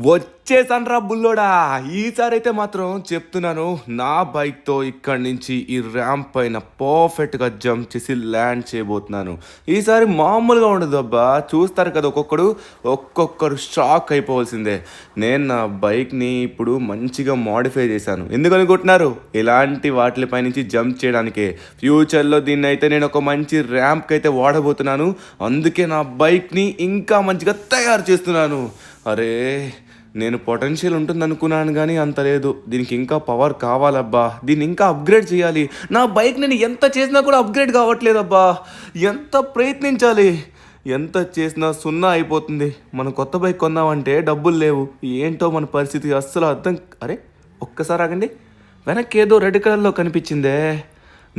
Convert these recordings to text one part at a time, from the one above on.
వచ్చేసాన్రా బుల్లోడా. ఈసారి అయితే మాత్రం చెప్తున్నాను, నా బైక్తో ఇక్కడి నుంచి ఈ ర్యాంప్ పైన పర్ఫెక్ట్గా జంప్ చేసి ల్యాండ్ చేయబోతున్నాను. ఈసారి మామూలుగా ఉండదు అబ్బా. చూస్తారు కదా, ఒక్కొక్కరు షాక్ అయిపోవాల్సిందే. నేను నా బైక్ని ఇప్పుడు మంచిగా మాడిఫై చేశాను. ఎందుకు అనుకుంటున్నారు? ఇలాంటి వాటిపై నుంచి జంప్ చేయడానికే. ఫ్యూచర్లో దీన్ని అయితే నేను ఒక మంచి ర్యాంప్కి అయితే వాడబోతున్నాను. అందుకే నా బైక్ని ఇంకా మంచిగా తయారు చేస్తున్నాను. అరే, నేను పొటెన్షియల్ ఉంటుంది అనుకున్నాను కానీ అంత లేదు. దీనికి ఇంకా పవర్ కావాలబ్బా. దీన్ని ఇంకా అప్గ్రేడ్ చేయాలి. నా బైక్ నేను ఎంత చేసినా కూడా అప్గ్రేడ్ కావట్లేదబ్బా. ఎంత ప్రయత్నించాలి, ఎంత చేసినా సున్నా అయిపోతుంది. మనం కొత్త బైక్ కొన్నామంటే డబ్బులు లేవు. ఏంటో మన పరిస్థితి అస్సలు అర్థం. అరే, ఒక్కసారి ఆగండి. వెనక్కి ఏదో రెడ్ కలర్లో కనిపించిందే.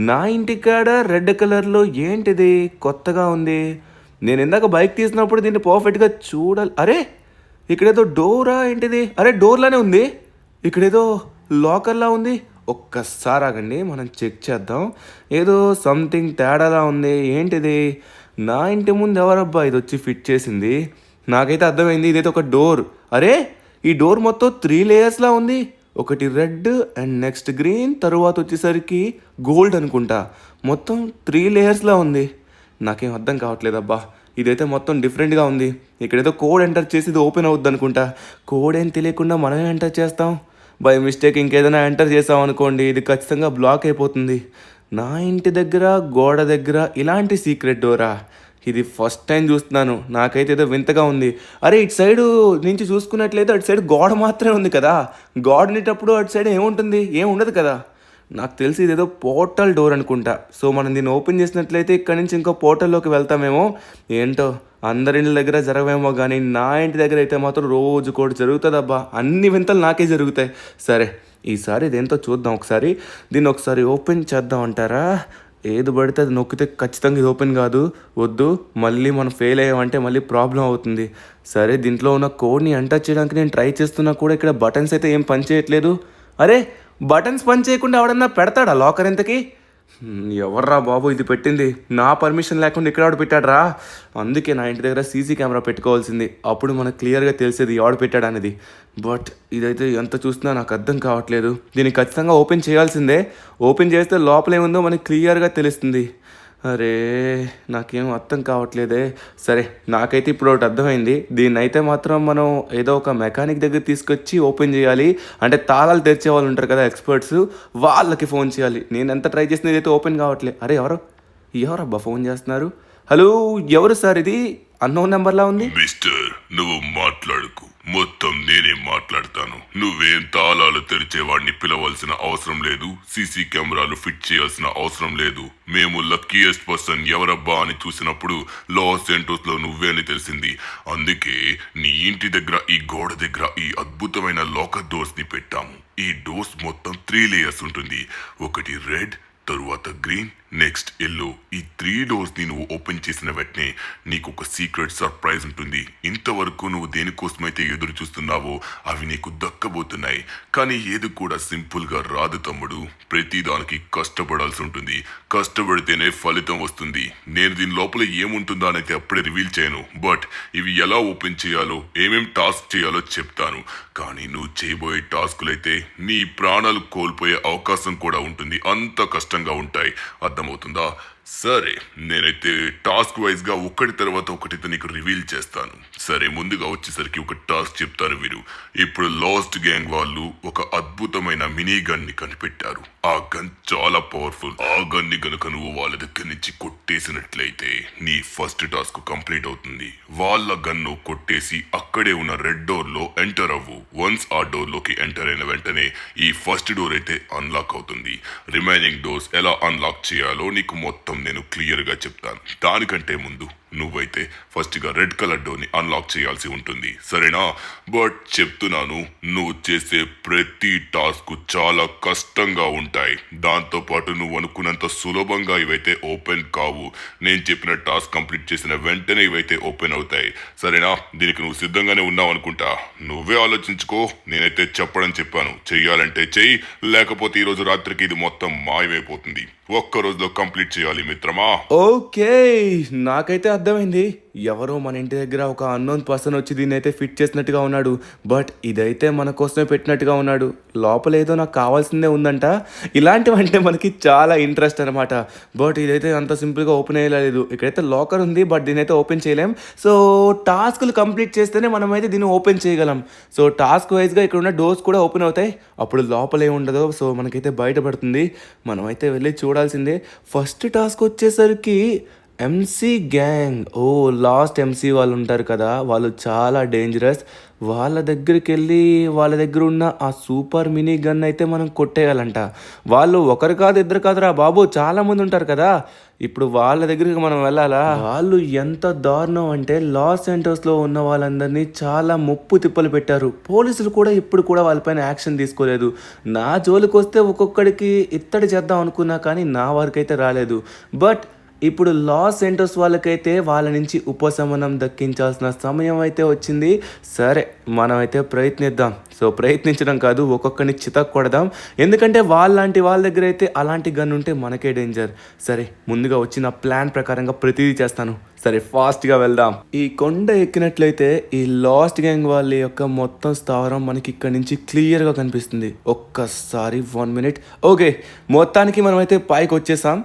నా ఇంటికాడ రెడ్ కలర్లో ఏంటిది? కొత్తగా ఉంది. నేను ఇందాక బైక్ తీసినప్పుడు దీన్ని పర్ఫెక్ట్గా చూడాలి. అరే, ఇక్కడేదో డోరా ఏంటిది? అరే, డోర్లానే ఉంది. ఇక్కడేదో లాకర్లా ఉంది. ఒక్కసారి ఆగండి, మనం చెక్ చేద్దాం. ఏదో సంథింగ్ తేడాలా ఉంది. ఏంటిది? నా ఇంటి ముందు ఎవరబ్బా ఇది వచ్చి ఫిట్ చేసింది? నాకైతే అర్థమైంది, ఇదైతే ఒక డోర్. అరే, ఈ డోర్ మొత్తం 3 లేయర్స్లా ఉంది. ఒకటి రెడ్ అండ్ నెక్స్ట్ గ్రీన్, తరువాత వచ్చేసరికి గోల్డ్ అనుకుంటా. మొత్తం 3 లేయర్స్లా ఉంది. నాకేం అర్థం కావట్లేదబ్బా. ఇదైతే మొత్తం డిఫరెంట్గా ఉంది. ఇక్కడేదో కోడ్ ఎంటర్ చేసి ఇది ఓపెన్ అవుద్ది అనుకుంటా. కోడ్ ఏం తెలియకుండా మనమే ఎంటర్ చేస్తాం. బై మిస్టేక్ ఇంకేదైనా ఎంటర్ చేసాం అనుకోండి, ఇది ఖచ్చితంగా బ్లాక్ అయిపోతుంది. నా ఇంటి దగ్గర గోడ దగ్గర ఇలాంటి సీక్రెట్ డోరా? ఇది ఫస్ట్ టైం చూస్తున్నాను. నాకైతే ఏదో వింతగా ఉంది. అరే, ఇటు సైడు నుంచి చూసుకున్నట్లయితే అటు సైడ్ గోడ మాత్రమే ఉంది కదా. గోడ ఉండేటప్పుడు అటు సైడ్ ఏముంటుంది? ఏం ఉండదు కదా. నాకు తెలిసి ఇదేదో పోర్టల్ డోర్ అనుకుంటా. సో మనం దీన్ని ఓపెన్ చేసినట్లయితే ఇక్కడ నుంచి ఇంకో పోర్టల్లోకి వెళ్తామేమో. ఏంటో అందరి ఇంటి దగ్గర జరగవేమో, కానీ నా ఇంటి దగ్గర అయితే మాత్రం రోజు కూడా జరుగుతుందబ్బా. అన్ని వింతలు నాకే జరుగుతాయి. సరే, ఈసారి ఇదేంతో చూద్దాం. ఒకసారి దీన్ని ఒకసారి ఓపెన్ చేద్దాం అంటారా? ఏది పడితే అది నొక్కితే ఖచ్చితంగా ఇది ఓపెన్ కాదు. వద్దు, మళ్ళీ మనం ఫెయిల్ అయ్యామంటే మళ్ళీ ప్రాబ్లం అవుతుంది. సరే, దీంట్లో ఉన్న కోడ్ని ఎంటర్ చేయడానికి నేను ట్రై చేస్తున్నా కూడా ఇక్కడ బటన్స్ అయితే ఏం పని చేయట్లేదు. అరే, బటన్స్ పని చేయకుండా ఎవడన్నా పెడతాడా లాకర్ ఇంతకి? ఎవర్రా బాబు ఇది పెట్టింది? నా పర్మిషన్ లేకుండా ఇక్కడ ఎవడు పెట్టాడరా? అందుకే నా ఇంటి దగ్గర సీసీ కెమెరా పెట్టుకోవాల్సింది. అప్పుడు మనకు క్లియర్గా తెలిసేది ఎవడు పెట్టాడు అనేది. బట్ ఇదైతే ఎంత చూసినా నాకు అర్థం కావట్లేదు. దీన్ని ఖచ్చితంగా ఓపెన్ చేయాల్సిందే. ఓపెన్ చేస్తే లోపల ఏముందో మనకి క్లియర్గా తెలుస్తుంది. అరే, నాకేం అర్థం కావట్లేదే. సరే, నాకైతే ఇప్పుడు ఒకటి అర్థమైంది. దీన్ని అయితే మాత్రం మనం ఏదో ఒక మెకానిక్ దగ్గర తీసుకొచ్చి ఓపెన్ చేయాలి. అంటే తాళాలు తెరిచే వాళ్ళు ఉంటారు కదా, ఎక్స్పర్ట్స్, వాళ్ళకి ఫోన్ చేయాలి. నేను ఎంత ట్రై చేసినా ఇదైతే ఓపెన్ కావట్లేదు. అరే, ఎవరబ్బా ఫోన్ చేస్తున్నారు? హలో, ఎవరు సార్? ఇది అన్నోన్ నెంబర్లా ఉంది. మిస్టర్, నువ్వు మాట్లాడుకు. మొత్తం నేనే మాట్లాడతాను. నువ్వేం తాళాలు తెరిచేవాడిని పిలవాల్సిన అవసరం లేదు. సీసీ కెమెరాలు ఫిట్ చేయాల్సిన అవసరం లేదు. మేము లక్కీయెస్ట్ పర్సన్ ఎవరబ్బా అని చూసినప్పుడు లాస్ సెంటోస్ లో నువ్వే అని తెలిసింది. అందుకే నీ ఇంటి దగ్గర ఈ గోడ దగ్గర ఈ అద్భుతమైన లాకర్ డోర్స్ ని పెట్టాము. ఈ డోర్స్ మొత్తం 3 లేయర్స్ ఉంటుంది. ఒకటి రెడ్, తరువాత గ్రీన్, నెక్స్ట్ ఎల్లో. ఈ 3 డోర్స్ ని నువ్వు ఓపెన్ చేసిన వెంటనే నీకు ఒక సీక్రెట్ సర్ప్రైజ్ ఉంటుంది. ఇంతవరకు నువ్వు దేనికోసమైతే ఎదురు చూస్తున్నావో అవి నీకు దక్కబోతున్నాయి. కానీ ఏది కూడా సింపుల్ గా రాదు తమ్ముడు. ప్రతి దానికి కష్టపడాల్సి ఉంటుంది. కష్టపడితేనే ఫలితం వస్తుంది. నేను దీని లోపల ఏముంటుందో అనేది అప్పుడే రివీల్ చేయను. బట్ ఇవి ఎలా ఓపెన్ చేయాలో, ఏమేం టాస్క్ చేయాలో చెప్తాను. కానీ నువ్వు చేయబోయే టాస్కులైతే నీ ప్రాణాలు కోల్పోయే అవకాశం కూడా ఉంటుంది. అంత కష్టంగా ఉంటాయి. అర్థమవుతుందా? సరే, నేనైతే టాస్క్ వైజ్ గా ఒకటి తర్వాత ఒకటితో నీకు రివీల్ చేస్తాను. సరే, ముందుగా వచ్చేసరికి ఒక టాస్క్ చెప్తాను విను. ఇప్పుడు లాస్ట్ గ్యాంగ్ వాళ్ళు ఒక అద్భుతమైన మినీ గన్ ని కనిపెట్టారు. ఆ గన్ చాలా పవర్ఫుల్. ఆ గన్ ని గనుక నువ్వు వాళ్ళ దగ్గర నుంచి కొట్టేసినట్లయితే నీ ఫస్ట్ టాస్క్ కంప్లీట్ అవుతుంది. వాళ్ళ గన్ను కొట్టేసి అక్కడే ఉన్న రెడ్ డోర్ లో ఎంటర్ అవ్వు. వన్స్ ఆ డోర్ లోకి ఎంటర్ అయిన వెంటనే ఈ ఫస్ట్ డోర్ అయితే అన్లాక్ అవుతుంది. రిమైనింగ్ డోర్స్ ఎలా అన్లాక్ చేయాలో నీకు మొత్తం నేను క్లియర్ గా చెప్తాను. దానికంటే ముందు నువ్వైతే ఫస్ట్ గా రెడ్ కలర్ డోర్ ని అన్లాక్ చేయాల్సి ఉంటుంది. సరేనా? బట్ చెప్తున్నాను, నువ్వు చేసే ప్రతి టాస్క్ చాలా కష్టంగా ఉంటాయి. దాంతో పాటు నువ్వు అనుకున్నంత సులభంగా ఇవైతే ఓపెన్ కావు. నేను చెప్పిన టాస్క్ కంప్లీట్ చేసిన వెంటనే ఇవైతే ఓపెన్ అవుతాయి. సరేనా? దీనికి నువ్వు సిద్ధంగానే ఉన్నావు అనుకుంటా. నువ్వే ఆలోచించుకో. నేనైతే చెప్పాను. చెయ్యాలంటే చెయ్యి, లేకపోతే ఈ రోజు రాత్రికి ఇది మొత్తం మాయమైపోతుంది. ఒక్క రోజులో కంప్లీట్ చేయాలి మిత్రమా. ఓకే, నాకైతే అర్థమైంది ఎవరో మన ఇంటి దగ్గర ఒక అన్నోన్ పర్సన్ వచ్చి దీన్ని అయితే ఫిట్ చేసినట్టుగా ఉన్నాడు. బట్ ఇదైతే మన కోసమే పెట్టినట్టుగా ఉన్నాడు. లోపల ఏదో నాకు కావాల్సిందే ఉందంట. ఇలాంటివంటే మనకి చాలా ఇంట్రెస్ట్ అనమాట. బట్ ఇదైతే అంత సింపుల్గా ఓపెన్ అయ్యలేదు. ఇక్కడైతే లాకర్ ఉంది, బట్ దీని అయితే ఓపెన్ చేయలేం. సో టాస్క్లు కంప్లీట్ చేస్తేనే మనం అయితే దీన్ని ఓపెన్ చేయగలం. సో టాస్క్ వైజ్గా ఇక్కడ ఉన్న డోర్స్ కూడా ఓపెన్ అవుతాయి. అప్పుడు లోపల ఏముండదో సో మనకైతే బయటపడుతుంది. మనమైతే వెళ్ళి చూడాల్సిందే. ఫస్ట్ టాస్క్ వచ్చేసరికి ఎంసీ గ్యాంగ్. ఓ లాస్ట్ ఎంసీ వాళ్ళు ఉంటారు కదా, వాళ్ళు చాలా డేంజరస్. వాళ్ళ దగ్గరికి వెళ్ళి వాళ్ళ దగ్గర ఉన్న ఆ సూపర్ మినీ గన్ అయితే మనం కొట్టేయాలంట. వాళ్ళు ఒకరు కాదు ఇద్దరు కాదురా బాబు, చాలామంది ఉంటారు కదా. ఇప్పుడు వాళ్ళ దగ్గరికి మనం వెళ్ళాలా? వాళ్ళు ఎంత దారుణం అంటే లాస్ ఏంజల్స్లో ఉన్న వాళ్ళందరినీ చాలా ముప్పు తిప్పలు పెట్టారు. పోలీసులు కూడా ఇప్పుడు కూడా వాళ్ళపైన యాక్షన్ తీసుకోలేదు. నా జోలికి వస్తే ఒక్కొక్కడికి ఇత్తడి చేద్దాం అనుకున్నా కానీ నా వరకైతే రాలేదు. బట్ ఇప్పుడు లాస్ ఏంజల్స్ వాళ్ళకైతే వాళ్ళ నుంచి ఉపశమనం దక్కించాల్సిన సమయం అయితే వచ్చింది. సరే మనమైతే ప్రయత్నిద్దాం. సో ప్రయత్నించడం కాదు, ఒక్కొక్కరిని చితక్ కొడదాం. ఎందుకంటే వాళ్ళ దగ్గర అయితే అలాంటి గన్ ఉంటే మనకే డేంజర్. సరే ముందుగా వచ్చిన ప్లాన్ ప్రకారంగా ప్రతిదీ చేస్తాను. సరే ఫాస్ట్గా వెళ్దాం. ఈ కొండ ఎక్కినట్లయితే ఈ లాస్ట్ గ్యాంగ్ వాళ్ళ యొక్క మొత్తం స్థావరం మనకి ఇక్కడ నుంచి క్లియర్గా కనిపిస్తుంది. ఒక్కసారి 1 మినిట్. ఓకే, మొత్తానికి మనమైతే పైకి వచ్చేసాం.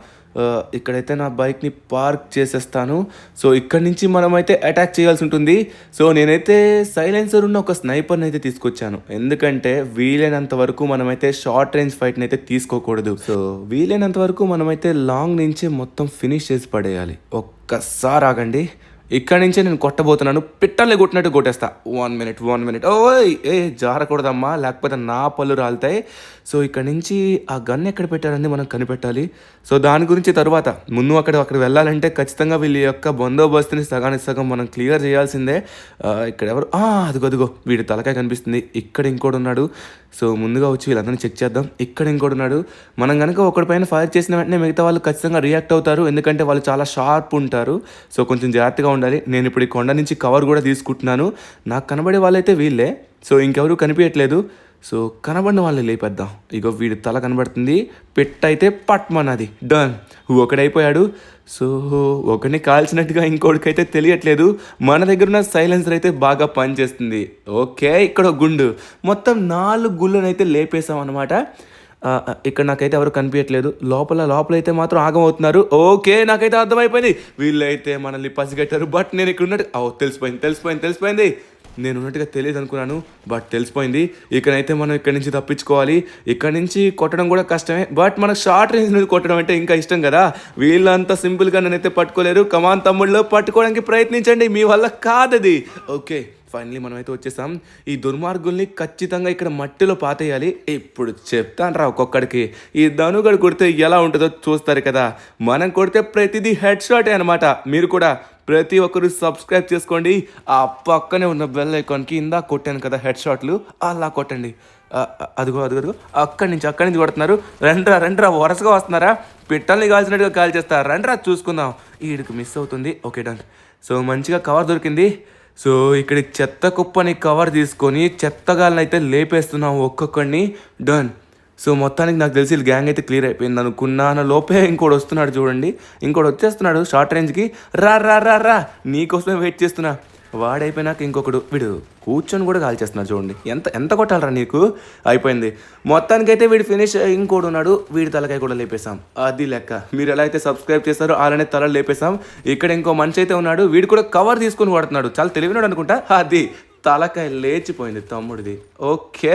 ఇక్కడైతే నా బైక్ని పార్క్ చేసేస్తాను. సో ఇక్కడ నుంచి మనమైతే అటాక్ చేయాల్సి ఉంటుంది. సో నేనైతే సైలెన్సర్ ఉన్న ఒక స్నైపర్ని అయితే తీసుకొచ్చాను. ఎందుకంటే వీలైనంత వరకు మనమైతే షార్ట్ రేంజ్ ఫైట్ని అయితే తీసుకోకూడదు. సో వీలైనంత వరకు మనమైతే లాంగ్ నుంచే మొత్తం ఫినిష్ చేసి పడేయాలి. ఒక్కసారి ఆగండి, ఇక్కడ నుంచే నేను కొట్టబోతున్నాను. పిట్టల్ని కొట్టినట్టు కొట్టేస్తా. 1 మినిట్. ఓయ్ జారకూడదమ్మా, లేకపోతే నా పళ్ళు రాలుతాయి. సో ఇక్కడ నుంచి ఆ గన్ ఎక్కడ పెట్టారని మనం కనిపెట్టాలి. సో దాని గురించి తర్వాత ముందు అక్కడ వెళ్ళాలంటే ఖచ్చితంగా వీళ్ళ యొక్క బందోబస్తుని సగానికి సగం మనం క్లియర్ చేయాల్సిందే. ఇక్కడ ఎవరు? అదిగో వీడి తలకాయ కనిపిస్తుంది. ఇక్కడ ఇంకోటి ఉన్నాడు. సో ముందుగా వచ్చి వీళ్ళందరినీ చెక్ చేద్దాం. ఇక్కడ ఇంకోటి ఉన్నాడు. మనం కనుక ఒకటిపైన ఫైర్ చేసిన వెంటనే మిగతా వాళ్ళు ఖచ్చితంగా రియాక్ట్ అవుతారు. ఎందుకంటే వాళ్ళు చాలా షార్ప్ ఉంటారు. సో కొంచెం జాగ్రత్తగా ఉండాలి. నేను ఇప్పుడు ఈ కొండ నుంచి కవర్ కూడా తీసుకుంటున్నాను. నాకు కనబడే వాళ్ళైతే వీళ్ళే. సో ఇంకెవరు కనిపించట్లేదు. సో కనబడిన వాళ్ళని లేపేద్దాం. ఇగో వీడి తల కనబడుతుంది. పెట్టయితే పట్మన్నది. డన్, ఒకడైపోయాడు. సో ఒకడిని కాల్చినట్టుగా ఇంకోటికైతే తెలియట్లేదు. మన దగ్గర ఉన్న సైలెన్సర్ అయితే బాగా పనిచేస్తుంది. ఓకే, ఇక్కడ గుండు మొత్తం 4 గుళ్ళను అయితే లేపేసాం అనమాట. ఇక్కడ నాకైతే ఎవరు కనిపించట్లేదు. లోపలైతే మాత్రం ఆగమవుతున్నారు. ఓకే, నాకైతే అర్థమైపోయింది. వీళ్ళైతే మనల్ని పసిగట్టారు. బట్ నేను ఇక్కడ ఉన్నట్టు తెలిసిపోయింది. నేను ఉన్నట్టుగా తెలియదు అనుకున్నాను, బట్ తెలిసిపోయింది. ఇక్కడైతే మనం ఇక్కడి నుంచి తప్పించుకోవాలి. ఇక్కడ నుంచి కొట్టడం కూడా కష్టమే, బట్ మనకు షార్ట్ రేంజ్ నుంచి కొట్టడం అంటే ఇంకా ఇష్టం కదా. వీళ్ళంతా సింపుల్గా నన్నైతే పట్టుకోలేరు. కమాన్ తమ్ముళ్ళు, పట్టుకోవడానికి ప్రయత్నించండి, మీ వల్ల కాదది. ఓకే, ఫైనలీ మనమైతే వచ్చేసాం. ఈ దుర్మార్గుల్ని ఖచ్చితంగా ఇక్కడ మట్టిలో పాతేయాలి. ఇప్పుడు చెప్తాను రా ఒక్కొక్కడికి. ఈ ధనుగడు కొడితే ఎలా ఉంటుందో చూస్తారు కదా. మనం కొడితే ప్రతిదీ హెడ్ షాటే అనమాట. మీరు కూడా ప్రతి ఒక్కరు సబ్స్క్రైబ్ చేసుకోండి. ఆ పక్కనే ఉన్న బెల్ ఐకాన్కి ఇందాక కొట్టాను కదా హెడ్ షాట్లు, అలా కొట్టండి. అదిగో అక్కడి నుంచి కొడుతున్నారు. రండ్రా వరుసగా వస్తున్నారా? పిట్టల్ని కాల్చినట్టుగా కాల్ చేస్తారు. రండ్రా చూసుకుందాం. వీడికి మిస్ అవుతుంది. Okay done. సో మంచిగా కవర్ దొరికింది. సో ఇక్కడ చెత్త కుప్పని కవర్ తీసుకొని చెత్తగాలను అయితే లేపేస్తున్నాం ఒక్కొక్కడిని. డన్. సో మొత్తానికి నాకు తెలిసి గ్యాంగ్ అయితే క్లియర్ అయిపోయింది అనుకున్నాను. లోపే ఇంకోటి వస్తున్నాడు చూడండి. ఇంకోటి వచ్చేస్తున్నాడు షార్ట్ రేంజ్కి. రా నీకోసమే వెయిట్ చేస్తున్నా. వాడైపోయినాక ఇంకొకడు వీడు కూర్చొని కూడా కాల్చేస్తున్నాడు చూడండి. ఎంత కొట్టాలరా నీకు. అయిపోయింది మొత్తానికైతే వీడు ఫినిష్. ఇంకోటి ఉన్నాడు, వీడి తలకాయ కూడా లేపేశాం. అది లెక్క. మీరు ఎలా అయితే సబ్స్క్రైబ్ చేస్తారో అలానే తలలు లేపేశాం. ఇక్కడ ఇంకో మనిషి అయితే ఉన్నాడు, వీడు కూడా కవర్ తీసుకొని వాడుతున్నాడు. చాలా తెలివినాడు అనుకుంటా. అది తలకాయ లేచిపోయింది తమ్ముడిది. ఓకే,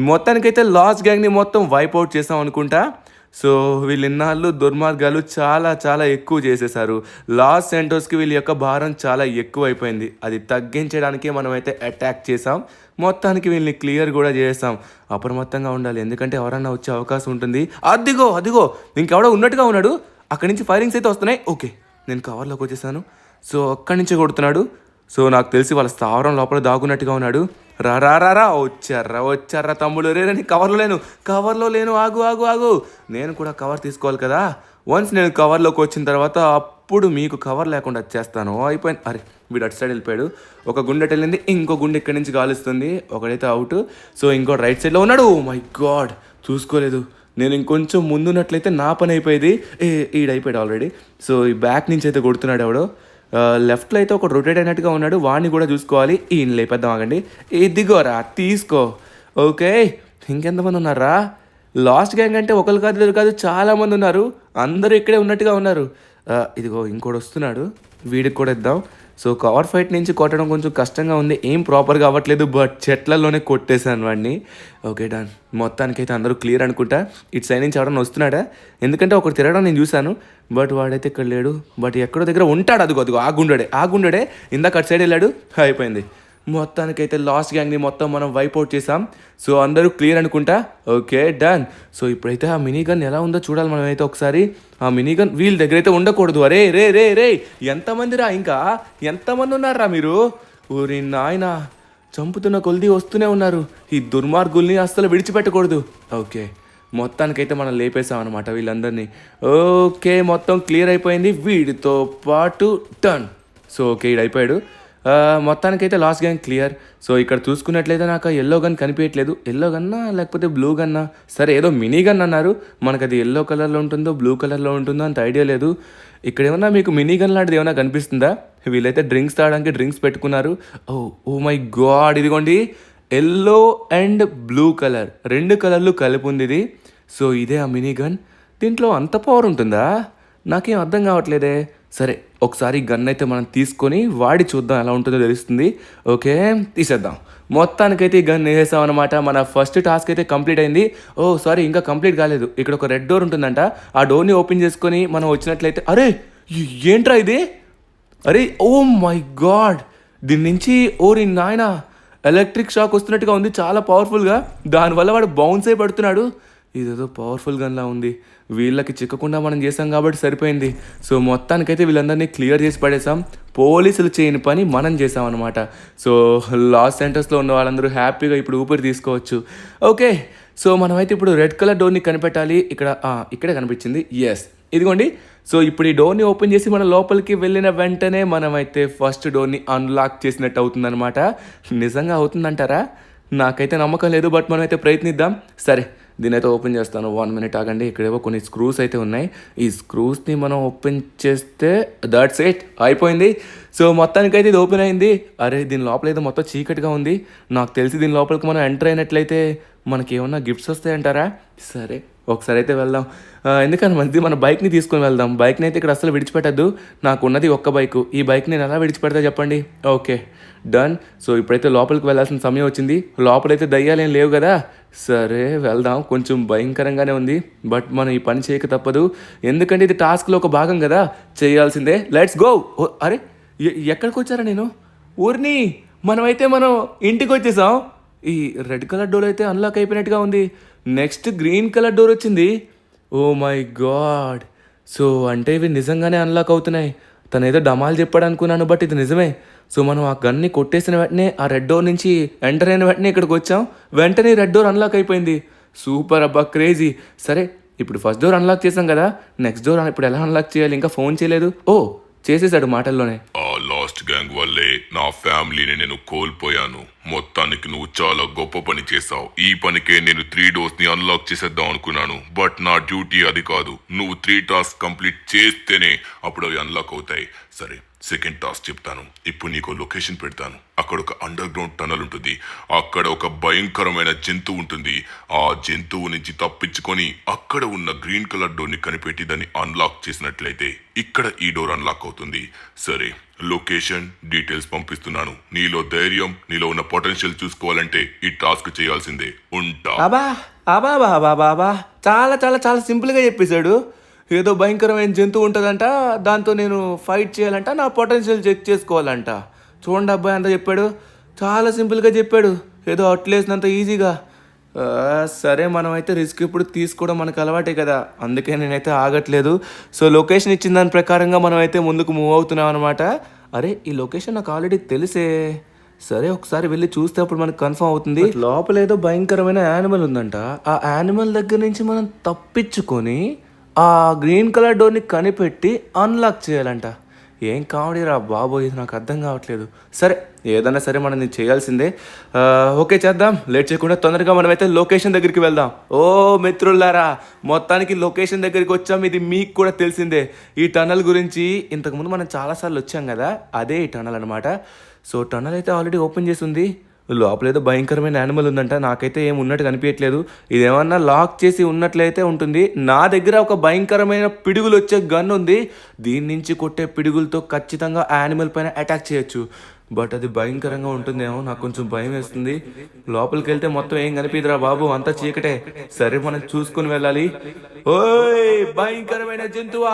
మొత్తానికైతే లాస్ట్ గ్యాంగ్ని మొత్తం వైప్అవుట్ చేసాం అనుకుంటా. సో వీళ్ళిన్నాళ్ళు దుర్మార్గాలు చాలా ఎక్కువ చేసేసారు. లాస్ సెంటోస్కి వీళ్ళ యొక్క భారం చాలా ఎక్కువ అయిపోయింది. అది తగ్గించడానికే మనమైతే అటాక్ చేసాం. మొత్తానికి వీళ్ళని క్లియర్ కూడా చేసాం. అప్రమత్తంగా ఉండాలి, ఎందుకంటే ఎవరన్నా వచ్చే అవకాశం ఉంటుంది. అదిగో ఇంకెవడో ఉన్నట్టుగా ఉన్నాడు. అక్కడి నుంచి ఫైరింగ్స్ అయితే వస్తున్నాయి. ఓకే, నేను కవర్లోకి వచ్చేసాను. సో అక్కడి నుంచి కొడుతున్నాడు. సో నాకు తెలిసి వాళ్ళ స్థావరం లోపల దాగున్నట్టుగా ఉన్నాడు. రా వచ్చారా తమ్ముడు. రేరని కవర్లో లేను. ఆగు. నేను కూడా కవర్ తీసుకోవాలి కదా. వన్స్ నేను కవర్లోకి వచ్చిన తర్వాత అప్పుడు మీకు కవర్ లేకుండా చేస్తాను. అయిపోయింది. అరే వీడు అటు సైడ్ వెళ్ళిపోయాడు. ఒక గుండె వెళ్ళింది, ఇంకో గుండె ఇక్కడి నుంచి గాలిస్తుంది. ఒకడైతే అవుట్. సో ఇంకో రైట్ సైడ్లో ఉన్నాడు. మై గాడ్, చూసుకోలేదు. నేను ఇంకొంచెం ముందున్నట్లయితే నా పని అయిపోయేది. ఈడైపోయాడు ఆల్రెడీ. సో ఈ బ్యాక్ నుంచి అయితే కొడుతున్నాడు ఎవడో. లెఫ్ట్లో అయితే ఒక రొటేట్ అయినట్టుగా ఉన్నాడు, వాడిని కూడా చూసుకోవాలి. ఈయన లేపేద్దాం, ఆగండి. ఇదిగోరా తీసుకో. ఓకే, ఇంకెంతమంది ఉన్నారా? లాస్ట్ గ్యాంగ్ అంటే ఒకరు కాదు ఇద్దరు కాదు, చాలామంది ఉన్నారు. అందరూ ఇక్కడే ఉన్నట్టుగా ఉన్నారు. ఇదిగో ఇంకోటి వస్తున్నాడు, వీడికి కూడా ఇద్దాం. సో కవర్ ఫైట్ నుంచి కొట్టడం కొంచెం కష్టంగా ఉంది, ఏం ప్రాపర్గా అవ్వట్లేదు, బట్ చెట్లలోనే కొట్టేశాను వాడిని. ఓకే డన్, మొత్తానికైతే అందరూ క్లియర్ అనుకుంటా. ఇటు సైడ్ నుంచి ఎవడన్నా వస్తున్నాడా? ఎందుకంటే ఒకటి తిరగడం నేను చూశాను, బట్ వాడైతే ఇక్కడ లేడు. బట్ ఎక్కడో దగ్గర ఉంటాడు. అదిగో ఆ గుండెడే ఇందాక అటు సైడ్ వెళ్ళాడు. అయిపోయింది. మొత్తానికైతే లాస్ట్ గ్యాంగ్ని మొత్తం మనం వైప్అవుట్ చేసాం. సో అందరూ క్లియర్ అనుకుంటా. Okay done. సో ఇప్పుడైతే ఆ మినీ గన్ ఎలా ఉందో చూడాలి మనం అయితే ఒకసారి. ఆ మినీ గన్ వీళ్ళ దగ్గర అయితే ఉండకూడదు. అరే రే రే రే ఎంతమంది రా, ఇంకా ఎంతమంది ఉన్నారా మీరు? ఊరి నాయన, చంపుతున్న కొలిది వస్తూనే ఉన్నారు. ఈ దుర్మార్గుల్ని అస్సలు విడిచిపెట్టకూడదు. ఓకే, మొత్తానికైతే మనం లేపేసాం అనమాట వీళ్ళందరినీ. ఓకే, మొత్తం క్లియర్ అయిపోయింది వీడితో పాటు. డన్. సో ఓకే, ఇది అయిపోయాడు. మొత్తానికైతే లాస్ట్ గ్యాంగ్ క్లియర్. సో ఇక్కడ చూసుకున్నట్లయితే నాకు ఎల్లో గన్ కనిపించట్లేదు. ఎల్లో గన్నా లేకపోతే బ్లూ గన్నా? సరే, ఏదో మినీ గన్ అన్నారు. మనకు అది ఎల్లో కలర్లో ఉంటుందో బ్లూ కలర్లో ఉంటుందో అంత ఐడియా లేదు. ఇక్కడ ఏమన్నా మీకు మినీ గన్ లాంటిది ఏమైనా కనిపిస్తుందా? వీళ్ళైతే డ్రింక్స్ తాగడానికి డ్రింక్స్ పెట్టుకున్నారు. ఓ మై గాడ్, ఇదిగోండి ఎల్లో అండ్ బ్లూ కలర్, 2 కలర్లు కలిపి ఉంది ఇది. సో ఇదే ఆ మినీ గన్. దీంట్లో అంత పవర్ ఉంటుందా? నాకేం అర్థం కావట్లేదే. సరే, ఒకసారి గన్ అయితే మనం తీసుకొని వాడి చూద్దాం, ఎలా ఉంటుందో తెలుస్తుంది. ఓకే, తీసేద్దాం. మొత్తానికైతే ఈ గన్ వేసాం అనమాట. మన ఫస్ట్ టాస్క్ అయితే కంప్లీట్ అయింది. సారీ, ఇంకా కంప్లీట్ కాలేదు. ఇక్కడ ఒక రెడ్ డోర్ ఉంటుందంట. ఆ డోర్ని ఓపెన్ చేసుకొని మనం వచ్చినట్లయితే, అరే ఏంట్రా ఇది? అరే ఓ మై గాడ్, దీని నుంచి ఓరి నాయన ఎలక్ట్రిక్ షాక్ వస్తున్నట్టుగా ఉంది, చాలా పవర్ఫుల్గా. దానివల్ల వాడు బౌన్స్ అయి పడుతున్నాడు. ఇదేదో పవర్ఫుల్ గన్లా ఉంది. వీళ్ళకి చిక్కకుండా మనం చేసాం కాబట్టి సరిపోయింది. సో మొత్తానికైతే వీళ్ళందరినీ క్లియర్ చేసి పడేసాం. పోలీసులు చేయని పని మనం చేసాం అనమాట. సో లాస్ సెంటర్స్లో ఉన్న వాళ్ళందరూ హ్యాపీగా ఇప్పుడు ఊపిరి తీసుకోవచ్చు. ఓకే, సో మనమైతే ఇప్పుడు రెడ్ కలర్ డోర్ని కనిపెట్టాలి. ఇక్కడే కనిపించింది. ఎస్, ఇదిగోండి. సో ఇప్పుడు ఈ డోర్ని ఓపెన్ చేసి మన లోపలికి వెళ్ళిన వెంటనే మనమైతే ఫస్ట్ డోర్ని అన్లాక్ చేసినట్టు అవుతుందన్నమాట. నిజంగా అవుతుందంటారా? నాకైతే నమ్మకం లేదు, బట్ మనమైతే ప్రయత్నిద్దాం. సరే, దీని అయితే ఓపెన్ చేస్తాను. 1 మినిట్ ఆగండి. ఇక్కడేవో కొన్ని స్క్రూస్ అయితే ఉన్నాయి. ఈ స్క్రూస్ని మనం ఓపెన్ చేస్తే దట్స్ ఇట్, అయిపోయింది. సో మొత్తానికైతే ఇది ఓపెన్ అయింది. అరే దీని లోపల ఏదో మొత్తం చీకటిగా ఉంది. నాకు తెలిసి దీని లోపలికి మనం ఎంటర్ అయినట్లయితే మనకి ఏమన్నా గిఫ్ట్స్ వస్తాయంటారా? సరే, ఒకసారి అయితే వెళ్దాం. ఎందుకని మంది మన బైక్ని తీసుకొని వెళ్దాం. బైక్ని అయితే ఇక్కడ అసలు విడిచిపెట్టద్దు. నాకు ఉన్నది ఒక్క బైకు. ఈ బైక్ నేను ఎలా విడిచిపెడతా చెప్పండి? Okay done. సో ఇప్పుడైతే లోపలికి వెళ్ళాల్సిన సమయం వచ్చింది. లోపలైతే దయ్యాలు ఏం లేవు కదా. సరే వెళ్దాం. కొంచెం భయంకరంగానే ఉంది, బట్ మనం ఈ పని చేయక తప్పదు. ఎందుకంటే ఇది టాస్క్లో ఒక భాగం కదా, చేయాల్సిందే. Let's go. అరే ఎక్కడికి వచ్చారా నేను? ఊరిని మనం ఇంటికి వచ్చేసాం. ఈ రెడ్ కలర్ డోర్ అయితే అన్లాక్ అయిపోయినట్టుగా ఉంది. నెక్స్ట్ గ్రీన్ కలర్ డోర్ వచ్చింది. Oh my God. సో అంటే ఇవి నిజంగానే అన్లాక్ అవుతున్నాయి. తను ఏదో డమాలు చెప్పాడు అనుకున్నాను, బట్ ఇది నిజమే. సో మనం ఆ గన్ని కొట్టేసిన వెంటనే ఆ రెడ్ డోర్ నుంచి ఎంటర్ అయిన వెంటనే ఇక్కడికి వచ్చాం. వెంటనే రెడ్ డోర్ అన్లాక్ అయిపోయింది. సూపర్ అబ్బా, క్రేజీ. సరే, ఇప్పుడు ఫస్ట్ డోర్ అన్లాక్ చేసాం కదా, నెక్స్ట్ డోర్ ఇప్పుడు ఎలా అన్లాక్ చేయాలి? ఇంకా ఫోన్ చేయలేదు. చేసేసాడు మాటల్లోనే. ఆ లాస్ట్ గ్యాంగ్ వల్లే నా ఫ్యామిలీని నేను కోల్పోయాను. మొత్తానికి నువ్వు చాలా గొప్ప పని చేసావు. ఈ పనికే నేను 3 డోర్స్ ని అన్లాక్ చేసేద్దాం అనుకున్నాను, బట్ నా డ్యూటీ అది కాదు. నువ్వు 3 టాస్క్ కంప్లీట్ చేస్తేనే అప్పుడు అవి అన్లాక్ అవుతాయి. సరే, సెకండ్ టాస్క్ చెప్తాను. ఇప్పుడు నీకు లొకేషన్ పెడతాను. అక్కడ ఒక అండర్ గ్రౌండ్ టనల్ ఉంటుంది. అక్కడ ఒక భయంకరమైన జంతువు ఉంటుంది. ఆ జంతువు నుంచి తప్పించుకొని అక్కడ ఉన్న గ్రీన్ కలర్ డోర్ ని కనిపెట్టి దాన్ని అన్లాక్ చేసినట్లయితే ఇక్కడ ఈ డోర్ అన్లాక్ అవుతుంది. సరే, లొకేషన్ డీటెయిల్స్ పంపిస్తున్నాను. నీలో ధైర్యం, నీలో ఉన్న పొటెన్షియల్ చూసుకోవాలంటే ఈ టాస్క్ చేయాల్సిందే. ఉంటా. బాబా చాలా చాలా చాలా సింపుల్గా చెప్పేశాడు. ఏదో భయంకరమైన జంతువు ఉంటుందంట, దాంతో నేను ఫైట్ చేయాలంట, నా పొటెన్షియల్ చెక్ చేసుకోవాలంట. చూడండి అబ్బాయి అంతా చెప్పాడు, చాలా సింపుల్గా చెప్పాడు, ఏదో అట్లేసినంత ఈజీగా. సరే, మనమైతే రిస్క్ ఇప్పుడు తీసుకోవడం మనకు అలవాటే కదా, అందుకే నేనైతే ఆగట్లేదు. సో లొకేషన్ ఇచ్చిన దాని ప్రకారంగా మనమైతే ముందుకు మూవ్ అవుతున్నాం అనమాట. అరే ఈ లొకేషన్ నాకు ఆల్రెడీ తెలిసే. సరే, ఒకసారి వెళ్ళి చూస్తే అప్పుడు మనకు కన్ఫర్మ్ అవుతుంది. లోపల ఏదో భయంకరమైన యానిమల్ ఉందంట. ఆ యానిమల్ దగ్గర నుంచి మనం తప్పించుకొని ఆ గ్రీన్ కలర్ డోర్ని కనిపెట్టి అన్లాక్ చేయాలంట. ఏం కామెడీ రా బాబు, ఇది నాకు అర్థం కావట్లేదు. సరే ఏదన్నా సరే మనం ఇది చేయాల్సిందే. ఓకే చేద్దాం, లేట్ చేయకుండా తొందరగా మనమైతే లొకేషన్ దగ్గరికి వెళ్దాం. ఓ మిత్రులారా, మొత్తానికి లొకేషన్ దగ్గరికి వచ్చాం. ఇది మీకు కూడా తెలిసిందే. ఈ టనల్ గురించి ఇంతకుముందు మనం చాలాసార్లు వచ్చాం కదా, అదే ఈ టనల్ అనమాట. సో టనల్ అయితే ఆల్రెడీ ఓపెన్ చేసి ఉంది. లోపల ఏదో భయంకరమైన యానిమల్ ఉందంట. నాకైతే ఏం ఉన్నట్టు కనిపించట్లేదు. ఇదేమన్నా లాక్ చేసి ఉన్నట్లయితే ఉంటుంది. నా దగ్గర ఒక భయంకరమైన పిడుగులు వచ్చే గన్ ఉంది. దీని నుంచి కొట్టే పిడుగులతో ఖచ్చితంగా యానిమల్ పైన అటాక్ చేయొచ్చు. బట్ అది భయంకరంగా ఉంటుందేమో, నాకు కొంచెం భయం వేస్తుంది. లోపలికి వెళ్తే మొత్తం ఏం కనిపిదిరా బాబు, అంతా చీకటే. సరే మనం చూసుకుని వెళ్ళాలి. ఓయ్ భయంకరమైన జంతువా,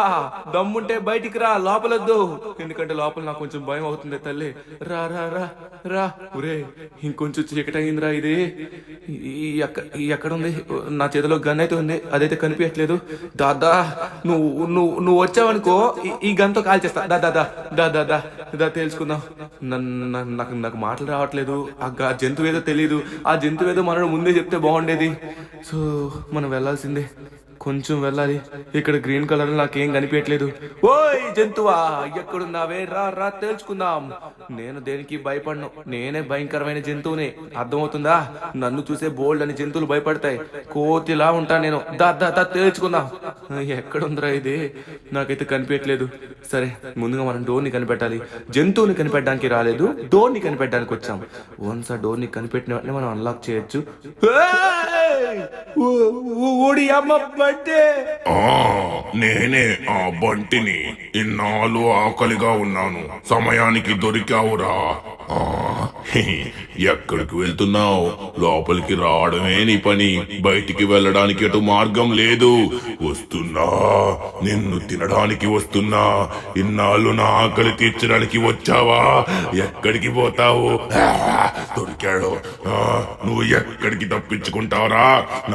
దమ్ముంటే బయటికి రా, లోపలొద్దు. ఎందుకంటే లోపల నాకు కొంచెం భయం అవుతుంది. తల్లి రా రా రా రా. ఒరే ఇంకొంచెం చీకటి అయిందిరా. ఇది ఎక్కడ ఉంది? నా చేతిలో గన్ అయితే ఉంది, అదైతే కనిపించట్లేదు. దాదా నువ్వు నువ్వు నువ్వు వచ్చావనుకో, ఈ గన్తో కాల్ చేస్తా. దాదా దా దా దా దా తెలుసుకుందాం. నాకు నాకు మాటలు రావట్లేదు. ఆ జంతువు ఏదో తెలియదు. ఆ జంతువు ఏదో మనడు ముందే చెప్తే బాగుండేది. సో మనం వెళ్ళాల్సిందే, కొంచెం వెళ్ళాలి. ఇక్కడ గ్రీన్ కలర్ నాకేం కనిపించట్లేదు. ఓయ్ జంతువా, ఎక్కడున్నావే? రా రా తేల్చుకుందాం. నేను దేనికి భయపడను, నేనే భయంకరమైన జంతువుని. అర్థమవుతుందా? నన్ను చూసే బోల్డ్ అని జంతువులు భయపడతాయి. కోతిలా ఉంటాను నేను. దా దా దా తేల్చుకుందాం. ఎక్కడుందిరా ఇది? నాకైతే కనిపించట్లేదు. సరే ముందుగా మనం డోర్ని కనిపెట్టాలి. జంతువుని కనిపెట్టడానికి రాలేదు, డోర్ని కనిపెట్టడానికి వచ్చాం. వన్స్ ఆ డోర్ని కనిపెట్టిన వెంటనే మనం అన్లాక్ చేయొచ్చు. నేనే ఆ బంటిని. ఇన్నాళ్ళు ఆకలిగా ఉన్నాను, సమయానికి దొరికావురా. ఎక్కడికి వెళ్తున్నావు? లోపలికి రావడమే నీ పని, బయటికి వెళ్ళడానికి ఎటు మార్గం లేదు. వస్తున్నా, నిన్ను తినడానికి వస్తున్నా. ఇన్నాళ్ళు నా ఆకలి తీర్చడానికి వచ్చావా? ఎక్కడికి పోతావు? దొరికాడు. నువ్వు ఎక్కడికి తప్పించుకుంటావురా?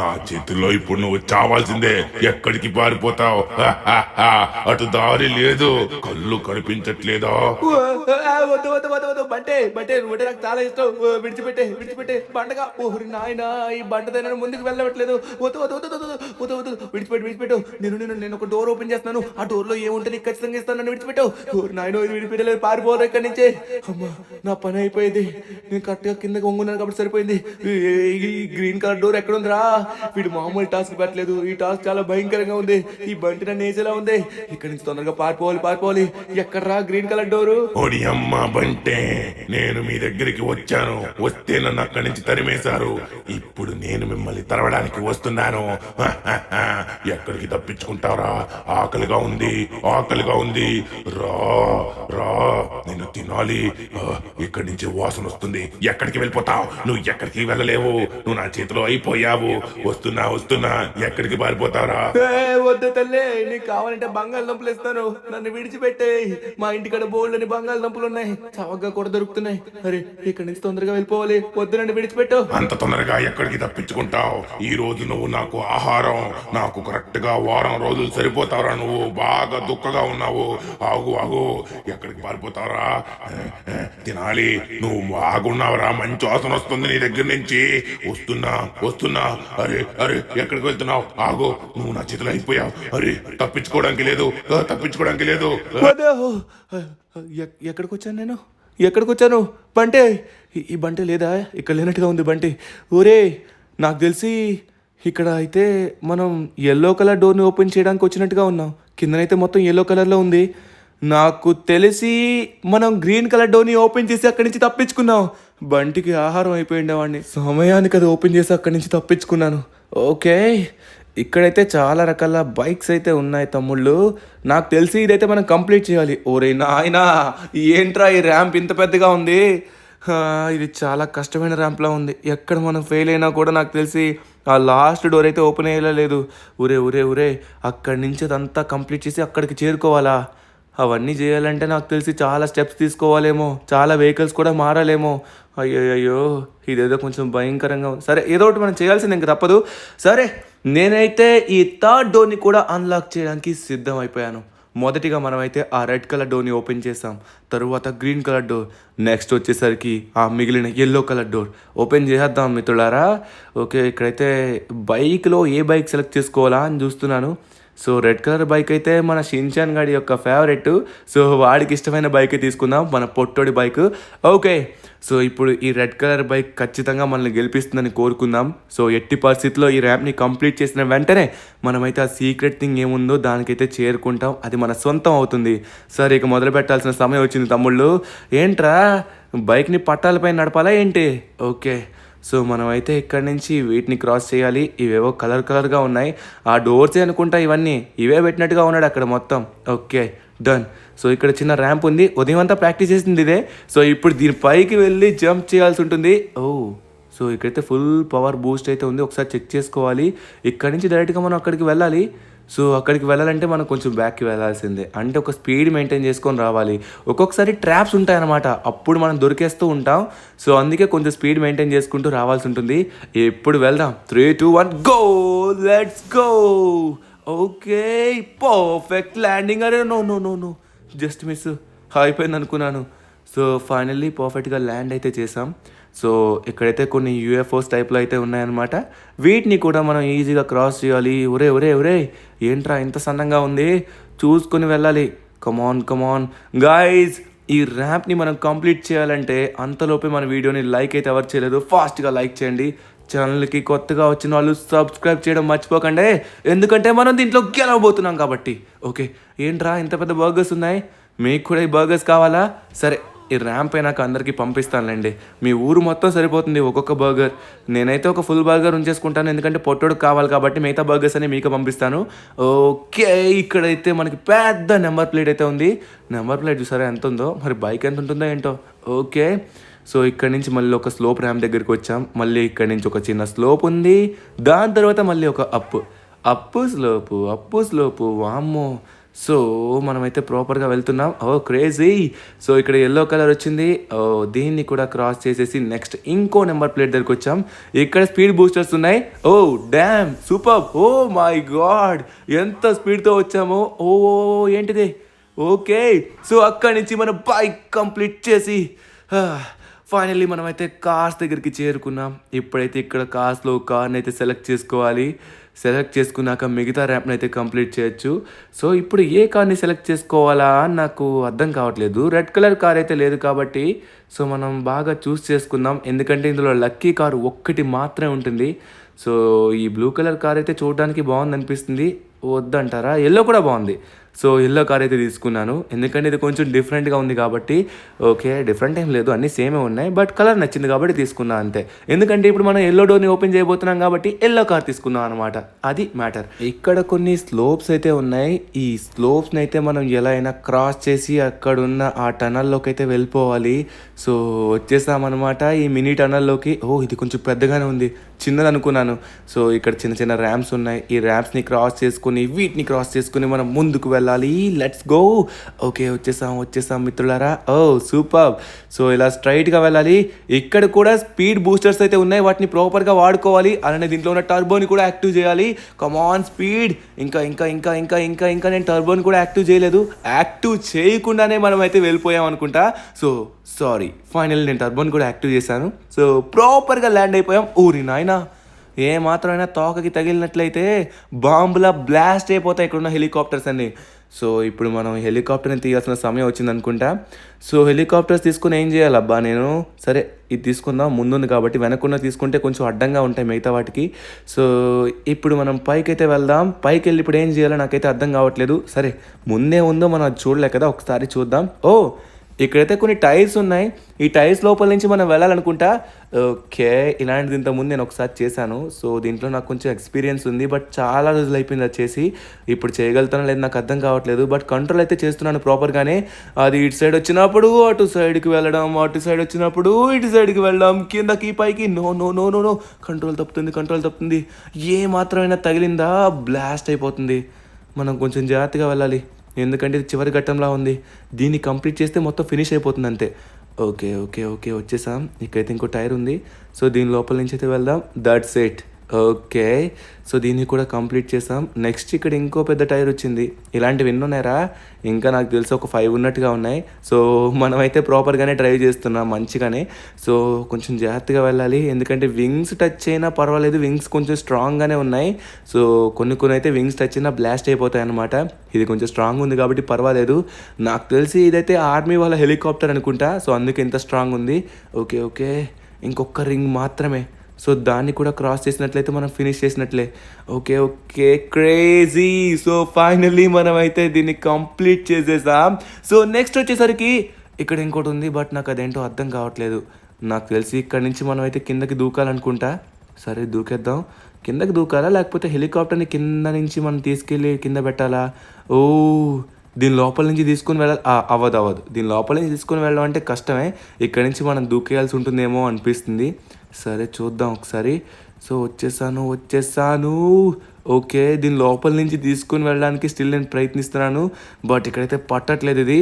నా చేతిలో ఇప్పుడు నువ్వు చావాల్సిందే. ఎక్కడికి పారిపోతావు? అటు దారి లేదు, కళ్ళు కనిపించట్లేదా? బంటే నాకు చాలా ఇష్టం. విడిచిపెట్టే బండగా. ఓహరి నాయనా, ఈ బండతో ముందుకు వెళ్ళవట్లేదు. విడిచిపెట్టు. నేను ఒక డోర్ ఓపెన్ చేస్తున్నాను. ఆ డోర్ లో ఏముంటే నీకు ఖచ్చితంగా ఇస్తాను. నన్ను విడిచిపెట్టు. నాయన ఇది విడిపెట్టలేదు, పారిపోరు ఇక్కడి నుంచే. అమ్మా నా పని అయిపోయింది. నేను కరెక్ట్ గా కిందకి వంగున్నాను కాబట్టి సరిపోయింది. ఈ గ్రీన్ కలర్ డోర్ ఎక్కడ ఉందిరా? వీడు మామూలు టాస్క్ పెట్టలేదు. ఈ టాస్క్ చాలా భయంకరంగా ఉంది. ఈ బంటి నన్ను వేసేలా ఉంది. ఇక్కడి నుంచి తొందరగా పారిపోవాలి. ఎక్కడరా గ్రీన్ కలర్ డోరు? ఓడి అమ్మ బంటే, నేను మీ దగ్గరికి వచ్చాను. వస్తే నన్ను అక్కడి నుంచి తరిమేశారు. ఇప్పుడు నేను మిమ్మల్ని తరవడానికి వస్తున్నాను. ఎక్కడికి తప్పించుకుంటారా? ఆకలిగా ఉంది. రా రా, నేను తినాలి. ఇక్కడి నుంచి వాసన వస్తుంది. ఎక్కడికి వెళ్ళిపోతావు? నువ్వు ఎక్కడికి వెళ్ళలేవు. నువ్వు నా చేతిలో అయిపోయావు. వస్తున్నా. ఎక్కడికి పారిపోతారా? వద్దు తల్లి, నీకు కావాలంటే బంగాళదుంపలు ఇస్తాను. నన్ను విడిచిపెట్టే. మా ఇంటికాడ బోల్డ్ అని బంగాళదుంపలు ఉన్నాయి, చవకగా కూడా దొరుకుతున్నాయి. అరే ఇక్కడి నుంచి తొందరగా వెళ్ళిపోవాలి. వద్దు నన్ను విడిచిపెట్టు. అంత తొందరగా ఎక్కడికి తప్పించుకుంటావు? ఈ రోజు నువ్వు నాకు ఆహారం. నాకు కరెక్ట్ గా వారం రోజులు సరిపోతావురా. నువ్వు బాగా దుఃఖగా ఉన్నావు. ఆగు, ఎక్కడికి పారిపోతావురా? తినాలి. నువ్వు బాగున్నావురా, మంచి వాసన వస్తుంది నీ దగ్గర నుంచి. వస్తున్నా. అరే ఎక్కడికి వెళ్తున్నావు? ఆగు, నువ్వు నా చేతిలో అయిపోయావు. అరే తప్పించుకోవడానికి లేదు. ఎక్కడికి వచ్చాను? బంటే, ఈ బంటే లేదా? ఇక్కడ లేనట్టుగా ఉంది బంటి. ఊరే నాకు తెలిసి ఇక్కడ అయితే మనం ఎల్లో కలర్ డోర్ని ఓపెన్ చేయడానికి వచ్చినట్టుగా ఉన్నాం. కిందనైతే మొత్తం ఎల్లో కలర్లో ఉంది. నాకు తెలిసి మనం గ్రీన్ కలర్ డోర్ని ఓపెన్ చేసి అక్కడి నుంచి తప్పించుకున్నాం. బంటికి ఆహారం అయిపోయిండే వాడిని. సమయానికి అది ఓపెన్ చేసి అక్కడి నుంచి తప్పించుకున్నాను. ఓకే, ఇక్కడైతే చాలా రకాల బైక్స్ అయితే ఉన్నాయి తమ్ముళ్ళు. నాకు తెలిసి ఇదైతే మనం కంప్లీట్ చేయాలి. ఓరే నాయనా, ఏంట్రా ఈ ర్యాంప్ ఇంత పెద్దగా ఉంది? ఇది చాలా కష్టమైన ర్యాంప్లా ఉంది. ఎక్కడ మనం ఫెయిల్ అయినా కూడా నాకు తెలిసి ఆ లాస్ట్ డోర్ అయితే ఓపెన్ అయ్యేలా. ఊరే అక్కడి నుంచి అదంతా కంప్లీట్ చేసి అక్కడికి చేరుకోవాలా? అవన్నీ చేయాలంటే నాకు తెలిసి చాలా స్టెప్స్ తీసుకోవాలేమో, చాలా వెహికల్స్ కూడా మారాలేమో. అయ్యో ఇదేదో కొంచెం భయంకరంగా ఉంది. సరే ఏదో ఒకటి మనం చేయాల్సింది, ఇంక తప్పదు. సరే నేనైతే ఈ థర్డ్ డోర్ని కూడా అన్లాక్ చేయడానికి సిద్ధం అయిపోయాను. మొదటిగా మనమైతే ఆ రెడ్ కలర్ డోర్ని ఓపెన్ చేసాం, తరువాత గ్రీన్ కలర్ డోర్, నెక్స్ట్ వచ్చేసరికి ఆ మిగిలిన ఎల్లో కలర్ డోర్ ఓపెన్ చేసేద్దాం మిత్రులారా. ఓకే, ఇక్కడైతే బైక్లో ఏ బైక్ సెలెక్ట్ చేసుకోవాలా అని చూస్తున్నాను. సో రెడ్ కలర్ బైక్ అయితే మన షిన్చాన్ గాడి యొక్క ఫేవరెట్. సో వాడికి ఇష్టమైన బైక్ తీసుకుందాం, మన పొట్టోడి బైక్. ఓకే, సో ఇప్పుడు ఈ రెడ్ కలర్ బైక్ ఖచ్చితంగా మనల్ని గెలిపిస్తుందని కోరుకుందాం. సో ఎట్టి పరిస్థితుల్లో ఈ ర్యాంప్ని కంప్లీట్ చేసిన వెంటనే మనమైతే ఆ సీక్రెట్ థింగ్ ఏముందో దానికైతే చేరుకుంటాం, అది మన సొంతం అవుతుంది. సరే, ఇక మొదలు పెట్టాల్సిన సమయం వచ్చింది తమ్ముళ్ళు. ఏంట్రా, బైక్ని పట్టాలపై నడపాలా ఏంటి? ఓకే, సో మనమైతే ఇక్కడి నుంచి వీటిని క్రాస్ చేయాలి. ఇవేవో కలర్గా ఉన్నాయి, ఆ డోర్సే అనుకుంటా ఇవన్నీ, ఇవే పెట్టినట్టుగా ఉన్నాడు అక్కడ మొత్తం. Okay, done. సో ఇక్కడ చిన్న ర్యాంప్ ఉంది, ఉదయం అంతా ప్రాక్టీస్ చేసింది ఇదే. సో ఇప్పుడు దీనిపైకి వెళ్ళి జంప్ చేయాల్సి ఉంటుంది. సో ఇక్కడైతే ఫుల్ పవర్ బూస్ట్ అయితే ఉంది, ఒకసారి చెక్ చేసుకోవాలి. ఇక్కడ నుంచి డైరెక్ట్గా మనం అక్కడికి వెళ్ళాలి. సో అక్కడికి వెళ్ళాలంటే మనం కొంచెం బ్యాక్కి వెళ్ళాల్సిందే, అంటే ఒక స్పీడ్ మెయింటైన్ చేసుకొని రావాలి. ఒక్కొక్కసారి ట్రాప్స్ ఉంటాయన్నమాట, అప్పుడు మనం దొరికేస్తూ ఉంటాం. సో అందుకే కొంచెం స్పీడ్ మెయింటైన్ చేసుకుంటూ రావాల్సి ఉంటుంది. ఎప్పుడు వెళ్దాం, 3, 2, 1 go, let's go. Okay, perfect landing. అరే no no no no, just miss అయిపోయింది అనుకున్నాను. సో ఫైనల్లీ పర్ఫెక్ట్గా ల్యాండ్ అయితే చేసాం. సో ఇక్కడైతే కొన్ని యూఎఫ్ఓస్ టైప్లో అయితే ఉన్నాయన్నమాట, వీటిని కూడా మనం ఈజీగా క్రాస్ చేయాలి. ఒరే ఒరే ఒరే, ఏంట్రా ఇంత సన్నంగా ఉంది, చూసుకొని వెళ్ళాలి. కమాన్ కమాన్ గాయ్స్, ఈ ర్యాంప్ని మనం కంప్లీట్ చేయాలంటే అంతలోపే మన వీడియోని లైక్ అయితే ఎవరు చేయలేదు, ఫాస్ట్గా లైక్ చేయండి. ఛానల్కి కొత్తగా వచ్చిన వాళ్ళు సబ్స్క్రైబ్ చేయడం మర్చిపోకండి, ఎందుకంటే మనం దీంట్లో గెలవబోతున్నాం కాబట్టి. ఓకే, ఏంట్రా ఇంత పెద్ద బర్గర్స్ ఉన్నాయి, మీకు కూడా ఈ బర్గర్స్ కావాలా? సరే, ఈ ర్యాంప్ అయినాక అందరికీ పంపిస్తానులేండి, మీ ఊరు మొత్తం సరిపోతుంది ఒక్కొక్క బర్గర్. నేనైతే ఒక ఫుల్ బర్గర్ ఉంచేసుకుంటాను, ఎందుకంటే పొట్టోడు కావాలి కాబట్టి. మిగతా బర్గర్స్ అని మీకు పంపిస్తాను. ఓకే, ఇక్కడైతే మనకి పెద్ద నెంబర్ ప్లేట్ అయితే ఉంది. నెంబర్ ప్లేట్ చూసారా ఎంత ఉందో, మరి బైక్ ఎంత ఉంటుందో ఏంటో. ఓకే, సో ఇక్కడ నుంచి మళ్ళీ ఒక స్లోప్ ర్యాంప్ దగ్గరికి వచ్చాం. మళ్ళీ ఇక్కడ నుంచి ఒక చిన్న స్లోప్ ఉంది, దాని తర్వాత మళ్ళీ ఒక అప్పు స్లోపు వామ్మో. సో మనమైతే ప్రాపర్గా వెళ్తున్నాం. క్రేజీ. సో ఇక్కడ ఎల్లో కలర్ వచ్చింది, దీన్ని కూడా క్రాస్ చేసేసి నెక్స్ట్ ఇంకో నెంబర్ ప్లేట్ దగ్గరికి వచ్చాం. ఇక్కడ స్పీడ్ బూస్టర్స్ ఉన్నాయి. డ్యామ్ సూపర్, మై గాడ్, ఎంత స్పీడ్తో వచ్చామో. ఏంటిది? ఓకే, సో అక్కడి నుంచి మన బైక్ కంప్లీట్ చేసి ఫైనల్లీ మనమైతే కార్స్ దగ్గరికి చేరుకున్నాం. ఇప్పుడైతే ఇక్కడ కార్స్లో కార్ని అయితే సెలెక్ట్ చేసుకోవాలి. సెలెక్ట్ చేసుకున్నాక మిగతా ర్యాంప్ని అయితే కంప్లీట్ చేయొచ్చు. సో ఇప్పుడు ఏ కార్ని సెలెక్ట్ చేసుకోవాలా అని నాకు అర్థం కావట్లేదు. రెడ్ కలర్ కార్ అయితే లేదు కాబట్టి సో మనం బాగా చూస్ చేసుకుందాం, ఎందుకంటే ఇందులో లక్కీ కార్ ఒక్కటి మాత్రమే ఉంటుంది. సో ఈ బ్లూ కలర్ కార్ అయితే చూడడానికి బాగుంది అనిపిస్తుంది, వద్దంటారా? ఎల్లో కూడా బాగుంది. సో ఎల్లో కార్ అయితే తీసుకున్నాను, ఎందుకంటే ఇది కొంచెం డిఫరెంట్గా ఉంది కాబట్టి. ఓకే, డిఫరెంట్ ఏం లేదు, అన్నీ సేమే ఉన్నాయి, బట్ కలర్ నచ్చింది కాబట్టి తీసుకున్నా అంతే. ఎందుకంటే ఇప్పుడు మనం ఎల్లో డోర్ని ఓపెన్ చేయబోతున్నాం కాబట్టి ఎల్లో కార్ తీసుకున్నాం అనమాట, అది మ్యాటర్. ఇక్కడ కొన్ని స్లోప్స్ అయితే ఉన్నాయి. ఈ స్లోప్స్ని అయితే మనం ఎలా అయినా క్రాస్ చేసి అక్కడున్న ఆ టనల్లోకి అయితే వెళ్ళిపోవాలి. సో వచ్చేసామన్నమాట ఈ మినీ టనల్లోకి. ఇది కొంచెం పెద్దగానే ఉంది, చిన్నది అనుకున్నాను. సో ఇక్కడ చిన్న చిన్న ర్యాంప్స్ ఉన్నాయి, ఈ ర్యాంప్స్ని క్రాస్ చేసుకుని వీటిని క్రాస్ చేసుకుని మనం ముందుకు వెళ్ళాలి. Let's go. ఓకే, వచ్చేసాం మిత్రులారా. సూపర్. సో ఇలా స్ట్రైట్గా వెళ్ళాలి. ఇక్కడ కూడా స్పీడ్ బూస్టర్స్ అయితే ఉన్నాయి, వాటిని ప్రాపర్గా వాడుకోవాలి. అలానే దీంట్లో ఉన్న టర్బోని కూడా యాక్టివ్ చేయాలి. కమాన్ స్పీడ్. ఇంకా ఇంకా ఇంకా ఇంకా ఇంకా ఇంకా నేను టర్బోని కూడా యాక్టివ్ చేయలేదు, యాక్టివ్ చేయకుండానే మనం అయితే వెళ్ళిపోయాం అనుకుంటా. సో సారీ, ఫైనల్ నేను టర్బోని కూడా యాక్టివ్ చేశాను. సో ప్రాపర్గా ల్యాండ్ అయిపోయాం. ఊరి నాయనా, ఏ మాత్రమైనా తోకకి తగిలినట్లయితే బాంబులా బ్లాస్ట్ అయిపోతాయి ఇక్కడున్న హెలికాప్టర్స్ అన్నీ. సో ఇప్పుడు మనం హెలికాప్టర్ని తీయాల్సిన సమయం వచ్చింది అనుకుంటా. సో హెలికాప్టర్స్ తీసుకుని ఏం చేయాలబ్బా నేను? సరే, ఇది తీసుకుందాం, ముందుంది కాబట్టి. వెనక్కున్న తీసుకుంటే కొంచెం అడ్డంగా ఉంటాయి మిగతా వాటికి. సో ఇప్పుడు మనం పైకి అయితే వెళ్దాం. పైకి వెళ్ళి ఇప్పుడు ఏం చేయాలో నాకైతే అర్థం కావట్లేదు. సరే, ముందే ఉందో మనం అది చూడలే కదా, ఒకసారి చూద్దాం. ఇక్కడైతే కొన్ని టైర్స్ ఉన్నాయి, ఈ టైర్స్ లోపల నుంచి మనం వెళ్ళాలనుకుంటా. ఓకే, ఇలాంటిది ఇంతకుముందు నేను ఒకసారి చేశాను. సో దీంట్లో నాకు కొంచెం ఎక్స్పీరియన్స్ ఉంది, బట్ చాలా రోజులు అయిపోయింది అది చేసి. ఇప్పుడు చేయగలుగుతానో లేదు నాకు అర్థం కావట్లేదు, బట్ కంట్రోల్ అయితే చేస్తున్నాను ప్రాపర్గానే. అది ఇటు సైడ్ వచ్చినప్పుడు అటు సైడ్కి వెళ్ళడం, అటు సైడ్ వచ్చినప్పుడు ఇటు సైడ్కి వెళ్ళడం, కిందకి పైకి. No no no no no, control తప్పుతుంది. ఏ మాత్రమైనా తగిలిందా బ్లాస్ట్ అయిపోతుంది. మనం కొంచెం జాగ్రత్తగా వెళ్ళాలి, ఎందుకంటే ఇది చివరి ఘట్టంలా ఉంది. దీన్ని కంప్లీట్ చేస్తే మొత్తం ఫినిష్ అయిపోతుంది అంతే. ఓకే వచ్చేసాం. ఇక్కడైతే ఇంకో టైర్ ఉంది, సో దీని లోపల నుంచి అయితే వెళ్దాం. That's it. ఓకే. సో, దీన్ని కూడా కంప్లీట్ చేసాం. నెక్స్ట్ ఇక్కడ ఇంకో పెద్ద టైర్ వచ్చింది. ఇలాంటివి ఎన్నున్నాయిరా? ఇంకా నాకు తెలిసి ఒక 5 ఉన్నట్టుగా ఉన్నాయి. సో, మనమైతే ప్రాపర్‌గానే డ్రైవ్ చేస్తున్నాం మంచిగానే. సో, కొంచెం జాగ్రత్తగా వెళ్ళాలి. ఎందుకంటే వింగ్స్ టచ్ అయినా పర్వాలేదు. వింగ్స్ కొంచెం స్ట్రాంగ్‌గానే ఉన్నాయి. సో, కొన్ని అయితే వింగ్స్ టచ్ అయినా బ్లాస్ట్ అయిపోతాయన్నమాట. ఇది కొంచెం స్ట్రాంగ్ ఉంది కాబట్టి పర్వాలేదు. నాకు తెలిసి ఇదైతే ఆర్మీ వాళ్ళ హెలికాప్టర్ అనుకుంటా. సో, అందుకే ఇంత స్ట్రాంగ్ ఉంది. ఓకే. ఇంకొక రింగ్ మాత్రమే. సో, దాన్ని కూడా క్రాస్ చేసినట్లయితే మనం ఫినిష్ చేసినట్లే. ఓకే. క్రేజీ. సో, ఫైనల్లీ మనమైతే దీన్ని కంప్లీట్ చేసేసాం. సో, నెక్స్ట్ వచ్చేసరికి ఇక్కడ ఇంకోటుంది. బట్ నాకు అదేంటో అర్థం కావట్లేదు. నాకు తెలిసి ఇక్కడ నుంచి మనమైతే కిందకి దూకాలనుకుంటా. సరే దూకేద్దాం. కిందకి దూకాలా? లేకపోతే హెలికాప్టర్‌ని కింద నుంచి మనం తీసుకెళ్ళి కింద పెట్టాలా? ఓహ్! దీని లోపల నుంచి తీసుకొని వెళ్ళాలి. అవ్వదు. దీని లోపల నుంచి తీసుకొని వెళ్ళడం అంటే కష్టమే. ఇక్కడి నుంచి మనం దూకేయాల్సి ఉంటుందేమో అనిపిస్తుంది. సరే చూద్దాం ఒకసారి. సో, వచ్చేసాను. ఓకే. దీని లోపల నుంచి తీసుకొని వెళ్ళడానికి స్టిల్ నేను ప్రయత్నిస్తున్నాను. బట్ ఇక్కడైతే పట్టట్లేదు ఇది.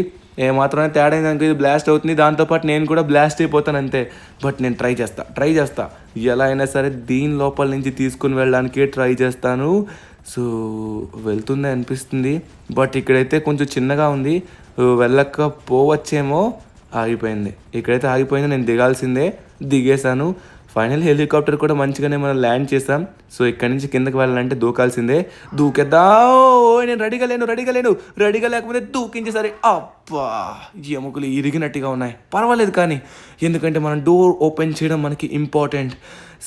ఏమాత్రమైనా తేడా అయిందనుకో ఇది బ్లాస్ట్ అవుతుంది. దాంతోపాటు నేను కూడా బ్లాస్ట్ అయిపోతాను అంతే. బట్ నేను ట్రై చేస్తా. ఎలా అయినా సరే దీని లోపల నుంచి తీసుకొని వెళ్ళడానికి ట్రై చేస్తాను. సో, వెళ్తుంది అనిపిస్తుంది. బట్ ఇక్కడైతే కొంచెం చిన్నగా ఉంది. వెళ్ళకపోవచ్చేమో. ఆగిపోయింది. ఇక్కడైతే ఆగిపోయింది. నేను దిగాల్సిందే. దిగేశాను. ఫైనల్ హెలికాప్టర్ కూడా మంచిగానే మనం ల్యాండ్ చేసాం. సో, ఇక్కడి నుంచి కిందకి వెళ్ళాలంటే దూకాల్సిందే. దూకేద్దాం. నేను రెడీగా లేను. రెడీగా లేకపోతే దూకించేసరి అబ్బా! ఎముకలు ఇరిగినట్టుగా ఉన్నాయి. పర్వాలేదు కానీ, ఎందుకంటే మనం డోర్ ఓపెన్ చేయడం మనకి ఇంపార్టెంట్.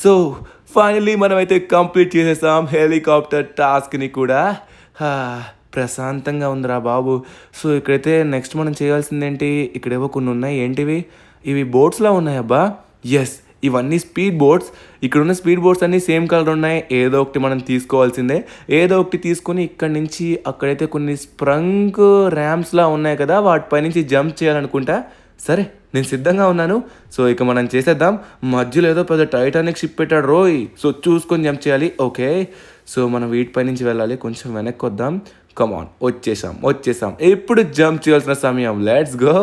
సో, ఫైనల్లీ మనమైతే కంప్లీట్ చేసేసాం హెలికాప్టర్ టాస్క్ని కూడా. ప్రశాంతంగా ఉందిరా బాబు. సో, ఇక్కడైతే నెక్స్ట్ మనం చేయాల్సిందేంటి? ఇక్కడేవో కొన్ని ఉన్నాయి. ఏంటివి? ఇవి బోట్స్లా ఉన్నాయి అబ్బా. ఎస్, ఇవన్నీ స్పీడ్ బోట్స్. ఇక్కడున్న స్పీడ్ బోట్స్ అన్నీ సేమ్ కలర్ ఉన్నాయి. ఏదో ఒకటి మనం తీసుకోవాల్సిందే. ఏదో ఒకటి తీసుకొని ఇక్కడి నుంచి అక్కడైతే కొన్ని స్ప్రంగ్ ర్యామ్స్లా ఉన్నాయి కదా, వాటిపై నుంచి జంప్ చేయాలనుకుంటా. సరే, నేను సిద్ధంగా ఉన్నాను. సో, ఇక మనం చేసేద్దాం. మధ్యలో ఏదో పెద్ద టైటానిక్ షిప్ పెట్టాడు రోయ్. సో, చూసుకొని జంప్ చేయాలి. ఓకే. సో, మనం వీటిపై నుంచి వెళ్ళాలి. కొంచెం వెనక్కి వద్దాం. కమాన్, వచ్చేసాం. ఇప్పుడు జంప్ చేయాల్సిన సమయం. Let's go.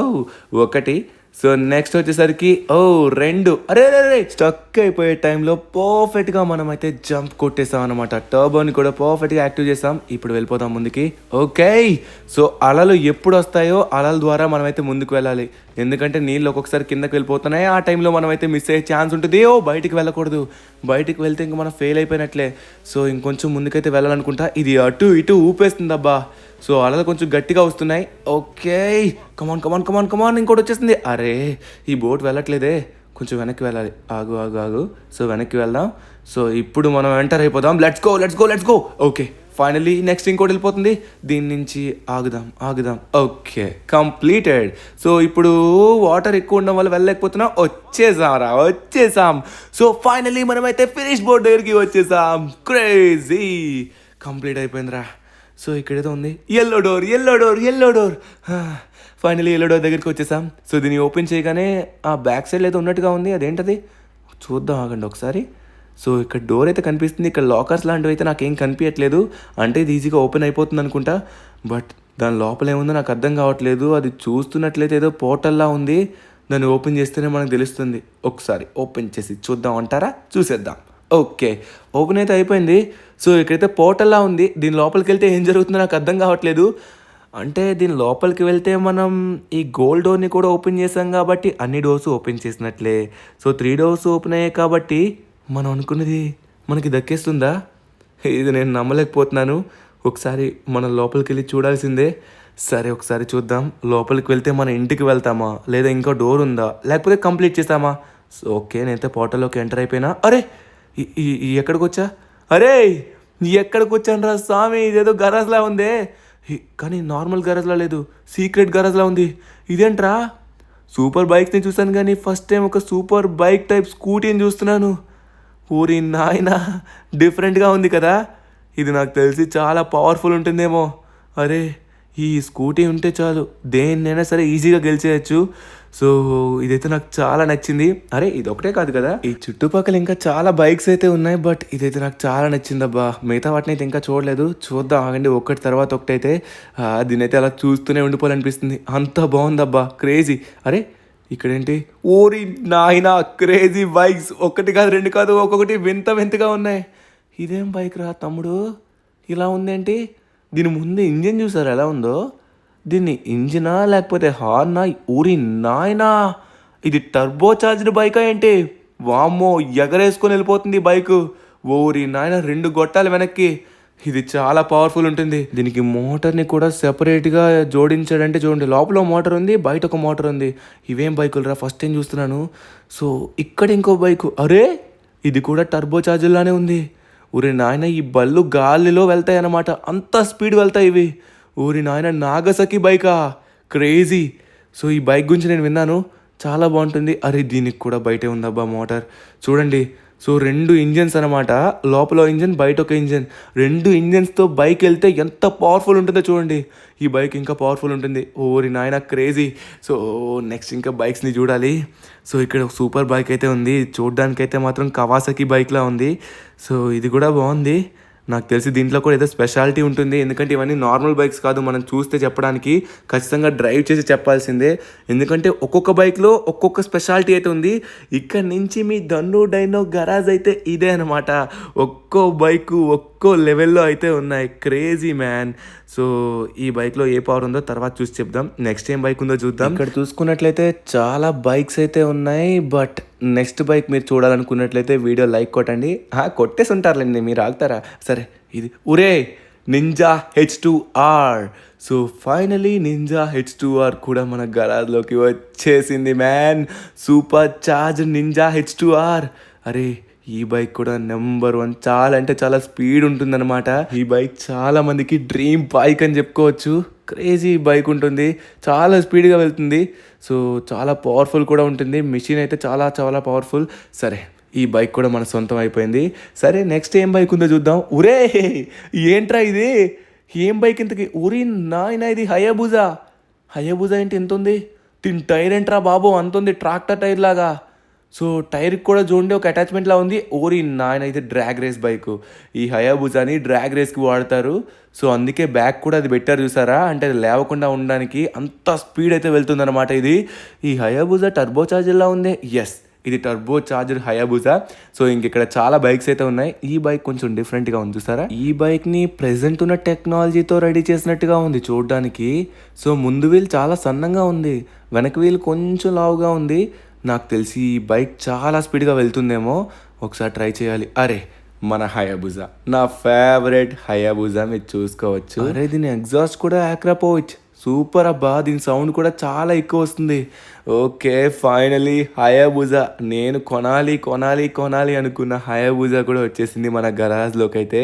1. సో, నెక్స్ట్ వచ్చేసరికి 2. అరే స్టక్ అయిపోయే టైంలో పర్ఫెక్ట్గా మనమైతే జంప్ కొట్టేసాం అనమాట. టర్బోని కూడా పర్ఫెక్ట్గా యాక్టివ్ చేసాం. ఇప్పుడు వెళ్ళిపోతాం ముందుకి. ఓకే. సో, అలలు ఎప్పుడు వస్తాయో అలల ద్వారా మనమైతే ముందుకు వెళ్ళాలి. ఎందుకంటే నీళ్ళు ఒక్కొక్కసారి కిందకి వెళ్ళిపోతున్నాయి. ఆ టైంలో మనమైతే మిస్ అయ్యే ఛాన్స్ ఉంటుంది. బయటికి వెళ్ళకూడదు. బయటికి వెళ్తే ఇంక మనం ఫెయిల్ అయిపోయినట్లే. సో, ఇంకొంచెం ముందుకైతే వెళ్ళాలనుకుంటా. ఇది అటు ఇటు ఊపేస్తుందబ్బా. సో, అలలు కొంచెం గట్టిగా వస్తున్నాయి. ఓకే. కమాన్. ఇంకోటి వచ్చేసింది. అరే, ఈ బోట్ వెళ్ళట్లేదే. కొంచెం వెనక్కి వెళ్ళాలి. ఆగు. సో, వెనక్కి వెళ్దాం. సో, ఇప్పుడు మనం ఎంటర్ అయిపోదాం. Let's go. Okay. Finally next ఇంకోటి వెళ్ళిపోతుంది. దీని నుంచి ఆగుదాం. Okay, completed. సో, ఇప్పుడు వాటర్ ఎక్కువ ఉండడం వల్ల వెళ్ళలేకపోతున్నాం. వచ్చేసాం. సో, ఫైనల్లీ మనమైతే ఫినిష్ బోర్డ్ దగ్గరికి వచ్చేసాం. క్రేజీ. కంప్లీట్ అయిపోయిందిరా. సో, ఇక్కడేదో ఉంది. Yellow door. Finally yellow door దగ్గరికి వచ్చేసాం. సో, దీన్ని ఓపెన్ చేయగానే ఆ బ్యాక్ సైడ్ ఏదో ఉన్నట్టుగా ఉంది. అదేంటది? చూద్దాం, ఆగండి ఒకసారి. సో, ఇక్కడ డోర్ అయితే కనిపిస్తుంది. ఇక్కడ లాకర్స్ లాంటివి అయితే నాకేం కనిపించట్లేదు. అంటే ఇది ఈజీగా ఓపెన్ అయిపోతుంది అనుకుంటా. బట్ దాని లోపల ఏముందో నాకు అర్థం కావట్లేదు. అది చూస్తున్నట్లయితే ఏదో పోర్టల్లా ఉంది. దాన్ని ఓపెన్ చేస్తేనే మనకు తెలుస్తుంది. ఒకసారి ఓపెన్ చేసి చూద్దాం అంటారా? చూసేద్దాం. ఓకే, ఓపెన్ అయితే అయిపోయింది. సో, ఇక్కడైతే పోర్టల్లా ఉంది. దీని లోపలికి వెళ్తే ఏం జరుగుతుందో నాకు అర్థం కావట్లేదు. అంటే దీని లోపలికి వెళ్తే మనం ఈ గోల్డ్ డోర్ని కూడా ఓపెన్ చేసాం కాబట్టి అన్ని డోర్స్ ఓపెన్ చేసినట్లే. సో, 3 డోర్స్ ఓపెన్ అయ్యాయి కాబట్టి మనం అనుకున్నది మనకి దక్కేస్తుందా? ఇది నేను నమ్మలేకపోతున్నాను. ఒకసారి మనం లోపలికి వెళ్ళి చూడాల్సిందే. సరే, ఒకసారి చూద్దాం. లోపలికి వెళ్తే మన ఇంటికి వెళ్తామా, లేదా ఇంకో డోర్ ఉందా, లేకపోతే కంప్లీట్ చేస్తామా? సో, ఓకే, నేనైతే పోర్టల్లోకి ఎంటర్ అయిపోయినా. అరే, ఎక్కడికి వచ్చా? ఎక్కడికి వచ్చాను రా స్వామి? ఇదేదో గరాజ్లా ఉందే. కానీ నార్మల్ గరాజ్లా లేదు, సీక్రెట్ గరాజ్లా ఉంది. ఇదేంట్రా? సూపర్ బైక్స్ని చూసాను కానీ ఫస్ట్ టైం ఒక సూపర్ బైక్ టైప్ స్కూటీని చూస్తున్నాను. ఊరి నాయనా, డిఫరెంట్గా ఉంది కదా. ఇది నాకు తెలిసి చాలా పవర్ఫుల్ ఉంటుందేమో. అరే, ఈ స్కూటీ ఉంటే చాలు, దేన్నైనా సరే ఈజీగా గెలిచేయచ్చు. సో, ఇదైతే నాకు చాలా నచ్చింది. అరే, ఇది ఒకటే కాదు కదా, ఈ చుట్టుపక్కల ఇంకా చాలా బైక్స్ అయితే ఉన్నాయి. బట్ ఇదైతే నాకు చాలా నచ్చిందబ్బా. మిగతా వాటిని అయితే ఇంకా చూడలేదు. చూద్దాం, ఆగండి. ఒకటి తర్వాత ఒకటైతే దీనైతే అలా చూస్తూనే ఉండిపోవాలనిపిస్తుంది. అంత బాగుందబ్బా, క్రేజీ. అరే, ఇక్కడేంటి? ఓరి నాయనా, క్రేజీ బైక్స్. 1 కాదు 2 కాదు, ఒక్కొక్కటి వింతగా ఉన్నాయి. ఇదేం బైక్ రా తమ్ముడు, ఇలా ఉందేంటి? దీని ముందు ఇంజిన్ చూసారు ఎలా ఉందో? దీన్ని ఇంజినా లేకపోతే హార్నా? ఊరి నాయనా, ఇది టర్బో చార్జ్డ్ బైకా ఏంటి? వామ్మో, ఎగరేసుకొని వెళ్ళిపోతుంది ఈ బైకు. ఓరి నాయన, 2 గొట్టాలు వెనక్కి. ఇది చాలా పవర్ఫుల్ ఉంటుంది. దీనికి మోటార్ని కూడా సెపరేట్గా జోడించాడంటే చూడండి, లోపల మోటార్ ఉంది, బయట ఒక మోటార్ ఉంది. ఇవేం బైకులు రా, ఫస్ట్ టైం చూస్తున్నాను. సో ఇక్కడ ఇంకో బైకు, అరే ఇది కూడా టర్బో చార్జర్లానే ఉంది. ఊరి నాయన, ఈ బళ్ళు గాలిలో వెళ్తాయి అన్నమాట, అంత స్పీడ్ వెళ్తాయి ఇవి. ఊరి నాయన, నాగసకి బైకా, క్రేజీ. సో ఈ బైక్ గురించి నేను విన్నాను, చాలా బాగుంటుంది. అరే దీనికి కూడా బయటే ఉందబ్బా మోటార్, చూడండి. సో 2 ఇంజన్స్ అనమాట, లోపల ఇంజన్ బయట ఒక ఇంజన్. 2 ఇంజన్స్తో బైక్ వెళ్తే ఎంత పవర్ఫుల్ ఉంటుందో చూడండి. ఈ బైక్ ఇంకా పవర్ఫుల్ ఉంటుంది. ఓరి నాయన, క్రేజీ. సో నెక్స్ట్ ఇంకా బైక్స్ని చూడాలి. సో ఇక్కడ ఒక సూపర్ బైక్ అయితే ఉంది, చూడడానికైతే మాత్రం కవాసకి బైక్లా ఉంది. సో ఇది కూడా బాగుంది. నాకు తెలిసి దీంట్లో కూడా ఏదో స్పెషాలిటీ ఉంటుంది, ఎందుకంటే ఇవన్నీ నార్మల్ బైక్స్ కాదు, మనం చూస్తే చెప్పడానికి. ఖచ్చితంగా డ్రైవ్ చేసి చెప్పాల్సిందే, ఎందుకంటే ఒక్కొక్క బైక్లో ఒక్కొక్క స్పెషాలిటీ అయితే ఉంది. ఇక్కడ నుంచి మీ ధన్ను డైనో గరాజ్ అయితే ఇదే అనమాట. ఒక్కో బైకు ఒక్కో లెవెల్లో అయితే ఉన్నాయి. Crazy man. సో ఈ బైక్లో ఏ పవర్ ఉందో తర్వాత చూసి చెప్దాం. నెక్స్ట్ ఏం బైక్ ఉందో చూద్దాం. ఇక్కడ చూసుకున్నట్లయితే చాలా బైక్స్ అయితే ఉన్నాయి, బట్ నెక్స్ట్ బైక్ మీరు చూడాలనుకున్నట్లయితే వీడియో లైక్ కొట్టండి. కొట్టేసి ఉంటారులేండి, మీరు ఆగుతారా? సరే, ఇది ఉరే ninja H2R. So finally ninja H2R కూడా మన గరాజ్లోకి వచ్చేసింది man. Super charge ninja H2R. అరే ఈ బైక్ కూడా నెంబర్ 1, చాలా అంటే చాలా స్పీడ్ ఉంటుందన్నమాట. ఈ బైక్ చాలా మందికి డ్రీమ్ బైక్ అని చెప్పుకోవచ్చు. క్రేజీ బైక్ ఉంటుంది, చాలా స్పీడ్గా వెళ్తుంది. సో చాలా పవర్ఫుల్ కూడా ఉంటుంది, మిషన్ అయితే చాలా చాలా పవర్ఫుల్. సరే, ఈ బైక్ కూడా మన సొంతం అయిపోయింది. సరే నెక్స్ట్ ఏం బైక్ ఉందో చూద్దాం. ఉరే ఏంట్రా ఇది, ఏం బైక్ ఇంతకి? ఊరి నాయన, ఇది హయాబుజా. హయాబుజా ఏంటి ఎంత ఉంది? దీని టైర్ ఏంట్రా బాబు అంత ఉంది, ట్రాక్టర్ టైర్ లాగా. సో టైర్కి కూడా చూడండి ఒక అటాచ్మెంట్లా ఉంది. ఓరి నాయన, ఇది డ్రాగ్ రేస్ బైకు. ఈ హయాబుజాని డ్రాగ్ రేస్కి వాడతారు. సో అందుకే బ్యాక్ కూడా అది పెట్టారు చూసారా, అంటే అది లేవకుండా ఉండడానికి. అంత స్పీడ్ అయితే వెళ్తుందన్నమాట ఇది. ఈ హయాబుజా టర్బో చార్జర్లా ఉంది. ఎస్, ఇది టర్బో చార్జర్ హయాబుజా. సో ఇక్కడ చాలా బైక్స్ అయితే ఉన్నాయి. ఈ బైక్ కొంచెం డిఫరెంట్గా ఉంది చూసారా. ఈ బైక్ని ప్రెజెంట్ ఉన్న టెక్నాలజీతో రెడీ చేసినట్టుగా ఉంది చూడడానికి. సో ముందు వీల్ చాలా సన్నంగా ఉంది, వెనక వీల్ కొంచెం లావుగా ఉంది. నాకు తెలిసి ఈ బైక్ చాలా స్పీడ్గా వెళ్తుందేమో, ఒకసారి ట్రై చేయాలి. అరే మన హయాబుజా, నా ఫేవరెట్ హయాబుజా, మీరు చూసుకోవచ్చు. అరే దీని ఎగ్జాస్ట్ కూడా ఆక్రాపోవిచ్, సూపర్ అబ్బా. దీని సౌండ్ కూడా చాలా ఎక్కువ వస్తుంది. ఓకే, ఫైనలీ హయాబుజా, నేను కొనాలి కొనాలి కొనాలి అనుకున్న హయాబుజా కూడా వచ్చేసింది మన గరాజ్లోకి అయితే.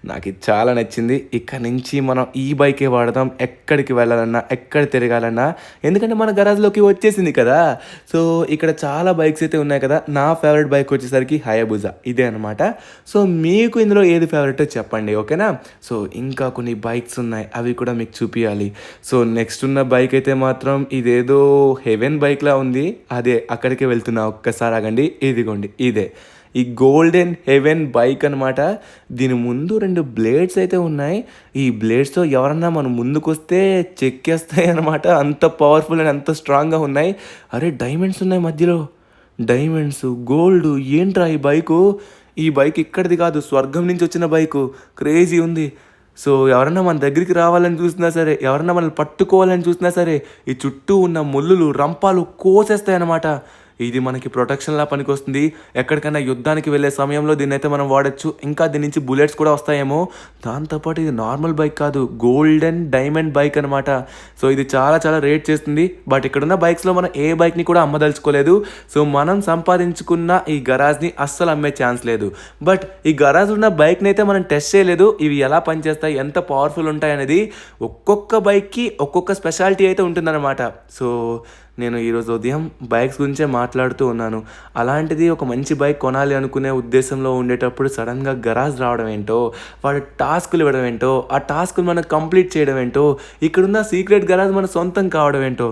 నాకు ఇది చాలా నచ్చింది. ఇక్కడ నుంచి మనం ఈ బైకే వాడదాం, ఎక్కడికి వెళ్ళాలన్నా ఎక్కడ తిరగాలన్నా, ఎందుకంటే మన గరాజ్లోకి వచ్చేసింది కదా. సో ఇక్కడ చాలా బైక్స్ అయితే ఉన్నాయి కదా. నా ఫేవరెట్ బైక్ వచ్చేసరికి హయాబుజా ఇదే అనమాట. సో మీకు ఇందులో ఏది ఫేవరెటో చెప్పండి, ఓకేనా? సో ఇంకా కొన్ని బైక్స్ ఉన్నాయి, అవి కూడా మీకు చూపించాలి. సో నెక్స్ట్ ఉన్న బైక్ అయితే మాత్రం ఇదేదో హెవెన్ బైక్లా ఉంది, అదే అక్కడికే వెళ్తున్నా. ఒక్కసారి ఆగండి, ఇదిగోండి ఇదే ఈ గోల్డెన్ హెవెన్ బైక్ అనమాట. దీని ముందు 2 బ్లేడ్స్ అయితే ఉన్నాయి. ఈ బ్లేడ్స్తో ఎవరన్నా మనం ముందుకు వస్తే చెక్కేస్తాయి అనమాట, అంత పవర్ఫుల్ అండ్ అంత స్ట్రాంగ్గా ఉన్నాయి. అరే డైమండ్స్ ఉన్నాయి మధ్యలో, డైమండ్స్, గోల్డ్. ఏంట్రా ఈ బైకు? ఈ బైక్ ఇక్కడిది కాదు, స్వర్గం నుంచి వచ్చిన బైకు. క్రేజీ ఉంది. సో ఎవరన్నా మన దగ్గరికి రావాలని చూసినా సరే, ఎవరన్నా మనల్ని పట్టుకోవాలని చూసినా సరే, ఈ చుట్టూ ఉన్న ముళ్ళులు రంపాలు కోసేస్తాయి అన్నమాట. ఇది మనకి ప్రొటెక్షన్లా పనికి వస్తుంది. ఎక్కడికైనా యుద్ధానికి వెళ్ళే సమయంలో దీన్ని అయితే మనం వాడచ్చు. ఇంకా దీని నుంచి బుల్లెట్స్ కూడా వస్తాయేమో. దాంతోపాటు ఇది నార్మల్ బైక్ కాదు, గోల్డెన్ డైమండ్ బైక్ అనమాట. సో ఇది చాలా చాలా రేట్ చేస్తుంది. బట్ ఇక్కడున్న బైక్స్లో మనం ఏ బైక్ని కూడా అమ్మదలుచుకోలేదు. సో మనం సంపాదించుకున్న ఈ గరాజ్ని అస్సలు అమ్మే ఛాన్స్ లేదు. బట్ ఈ గరాజ్ ఉన్న బైక్ని అయితే మనం టెస్ట్ చేయలేదు, ఇవి ఎలా పనిచేస్తాయి, ఎంత పవర్ఫుల్ ఉంటాయి అనేది. ఒక్కొక్క బైక్కి ఒక్కొక్క స్పెషాలిటీ అయితే ఉంటుందన్నమాట. సో నేను ఈరోజు ఉదయం బైక్స్ గురించే మాట్లాడుతూ ఉన్నాను. అలాంటిది ఒక మంచి బైక్ కొనాలి అనుకునే ఉద్దేశంలో ఉండేటప్పుడు సడన్గా గరాజ్ రావడం ఏంటో, వాడు టాస్కులు ఇవ్వడం ఏంటో, ఆ టాస్కులు మనం కంప్లీట్ చేయడం ఏంటో, ఇక్కడున్న సీక్రెట్ గరాజ్ మన సొంతం కావడం ఏంటో,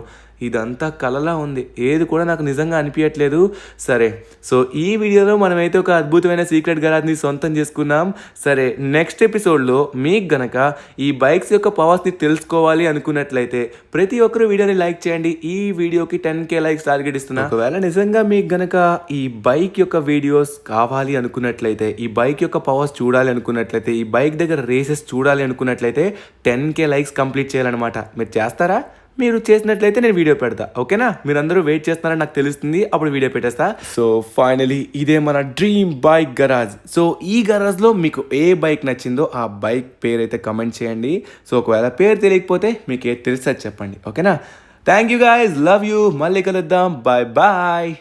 ఇదంతా కలలా ఉంది, ఏది కూడా నాకు నిజంగా అనిపించట్లేదు. సరే, సో ఈ వీడియోలో మనమైతే ఒక అద్భుతమైన సీక్రెట్ గరాజ్ని సొంతం చేసుకున్నాం. సరే, నెక్స్ట్ ఎపిసోడ్లో మీకు గనక ఈ బైక్స్ యొక్క పవర్స్ని తెలుసుకోవాలి అనుకున్నట్లయితే ప్రతి ఒక్కరు వీడియోని లైక్ చేయండి. ఈ వీడియోకి 10K లైక్స్ టార్గెట్ ఇస్తున్నా. ఒకవేళ నిజంగా మీకు గనక ఈ బైక్ యొక్క వీడియోస్ కావాలి అనుకున్నట్లయితే, ఈ బైక్ యొక్క పవర్స్ చూడాలి అనుకున్నట్లయితే, ఈ బైక్ దగ్గర రేసెస్ చూడాలి అనుకున్నట్లయితే 10K లైక్స్ కంప్లీట్ చేయాలన్నమాట. మీరు చేస్తారా? మీరు చేసినట్లయితే నేను వీడియో పెడతా, ఓకేనా? మీరందరూ వెయిట్ చేస్తున్నారని నాకు తెలుస్తుంది, అప్పుడు వీడియో పెట్టేస్తా. సో ఫైనలీ ఇదే మన డ్రీమ్ బైక్ గరాజ్. సో ఈ గరాజ్లో మీకు ఏ బైక్ నచ్చిందో ఆ బైక్ పేరు అయితే కమెంట్ చేయండి. సో ఒకవేళ పేరు తెలియకపోతే మీకు ఏది తెలుసా చెప్పండి, ఓకేనా? Thank you guys, love you. మళ్ళీ కలుద్దాం. Bye bye.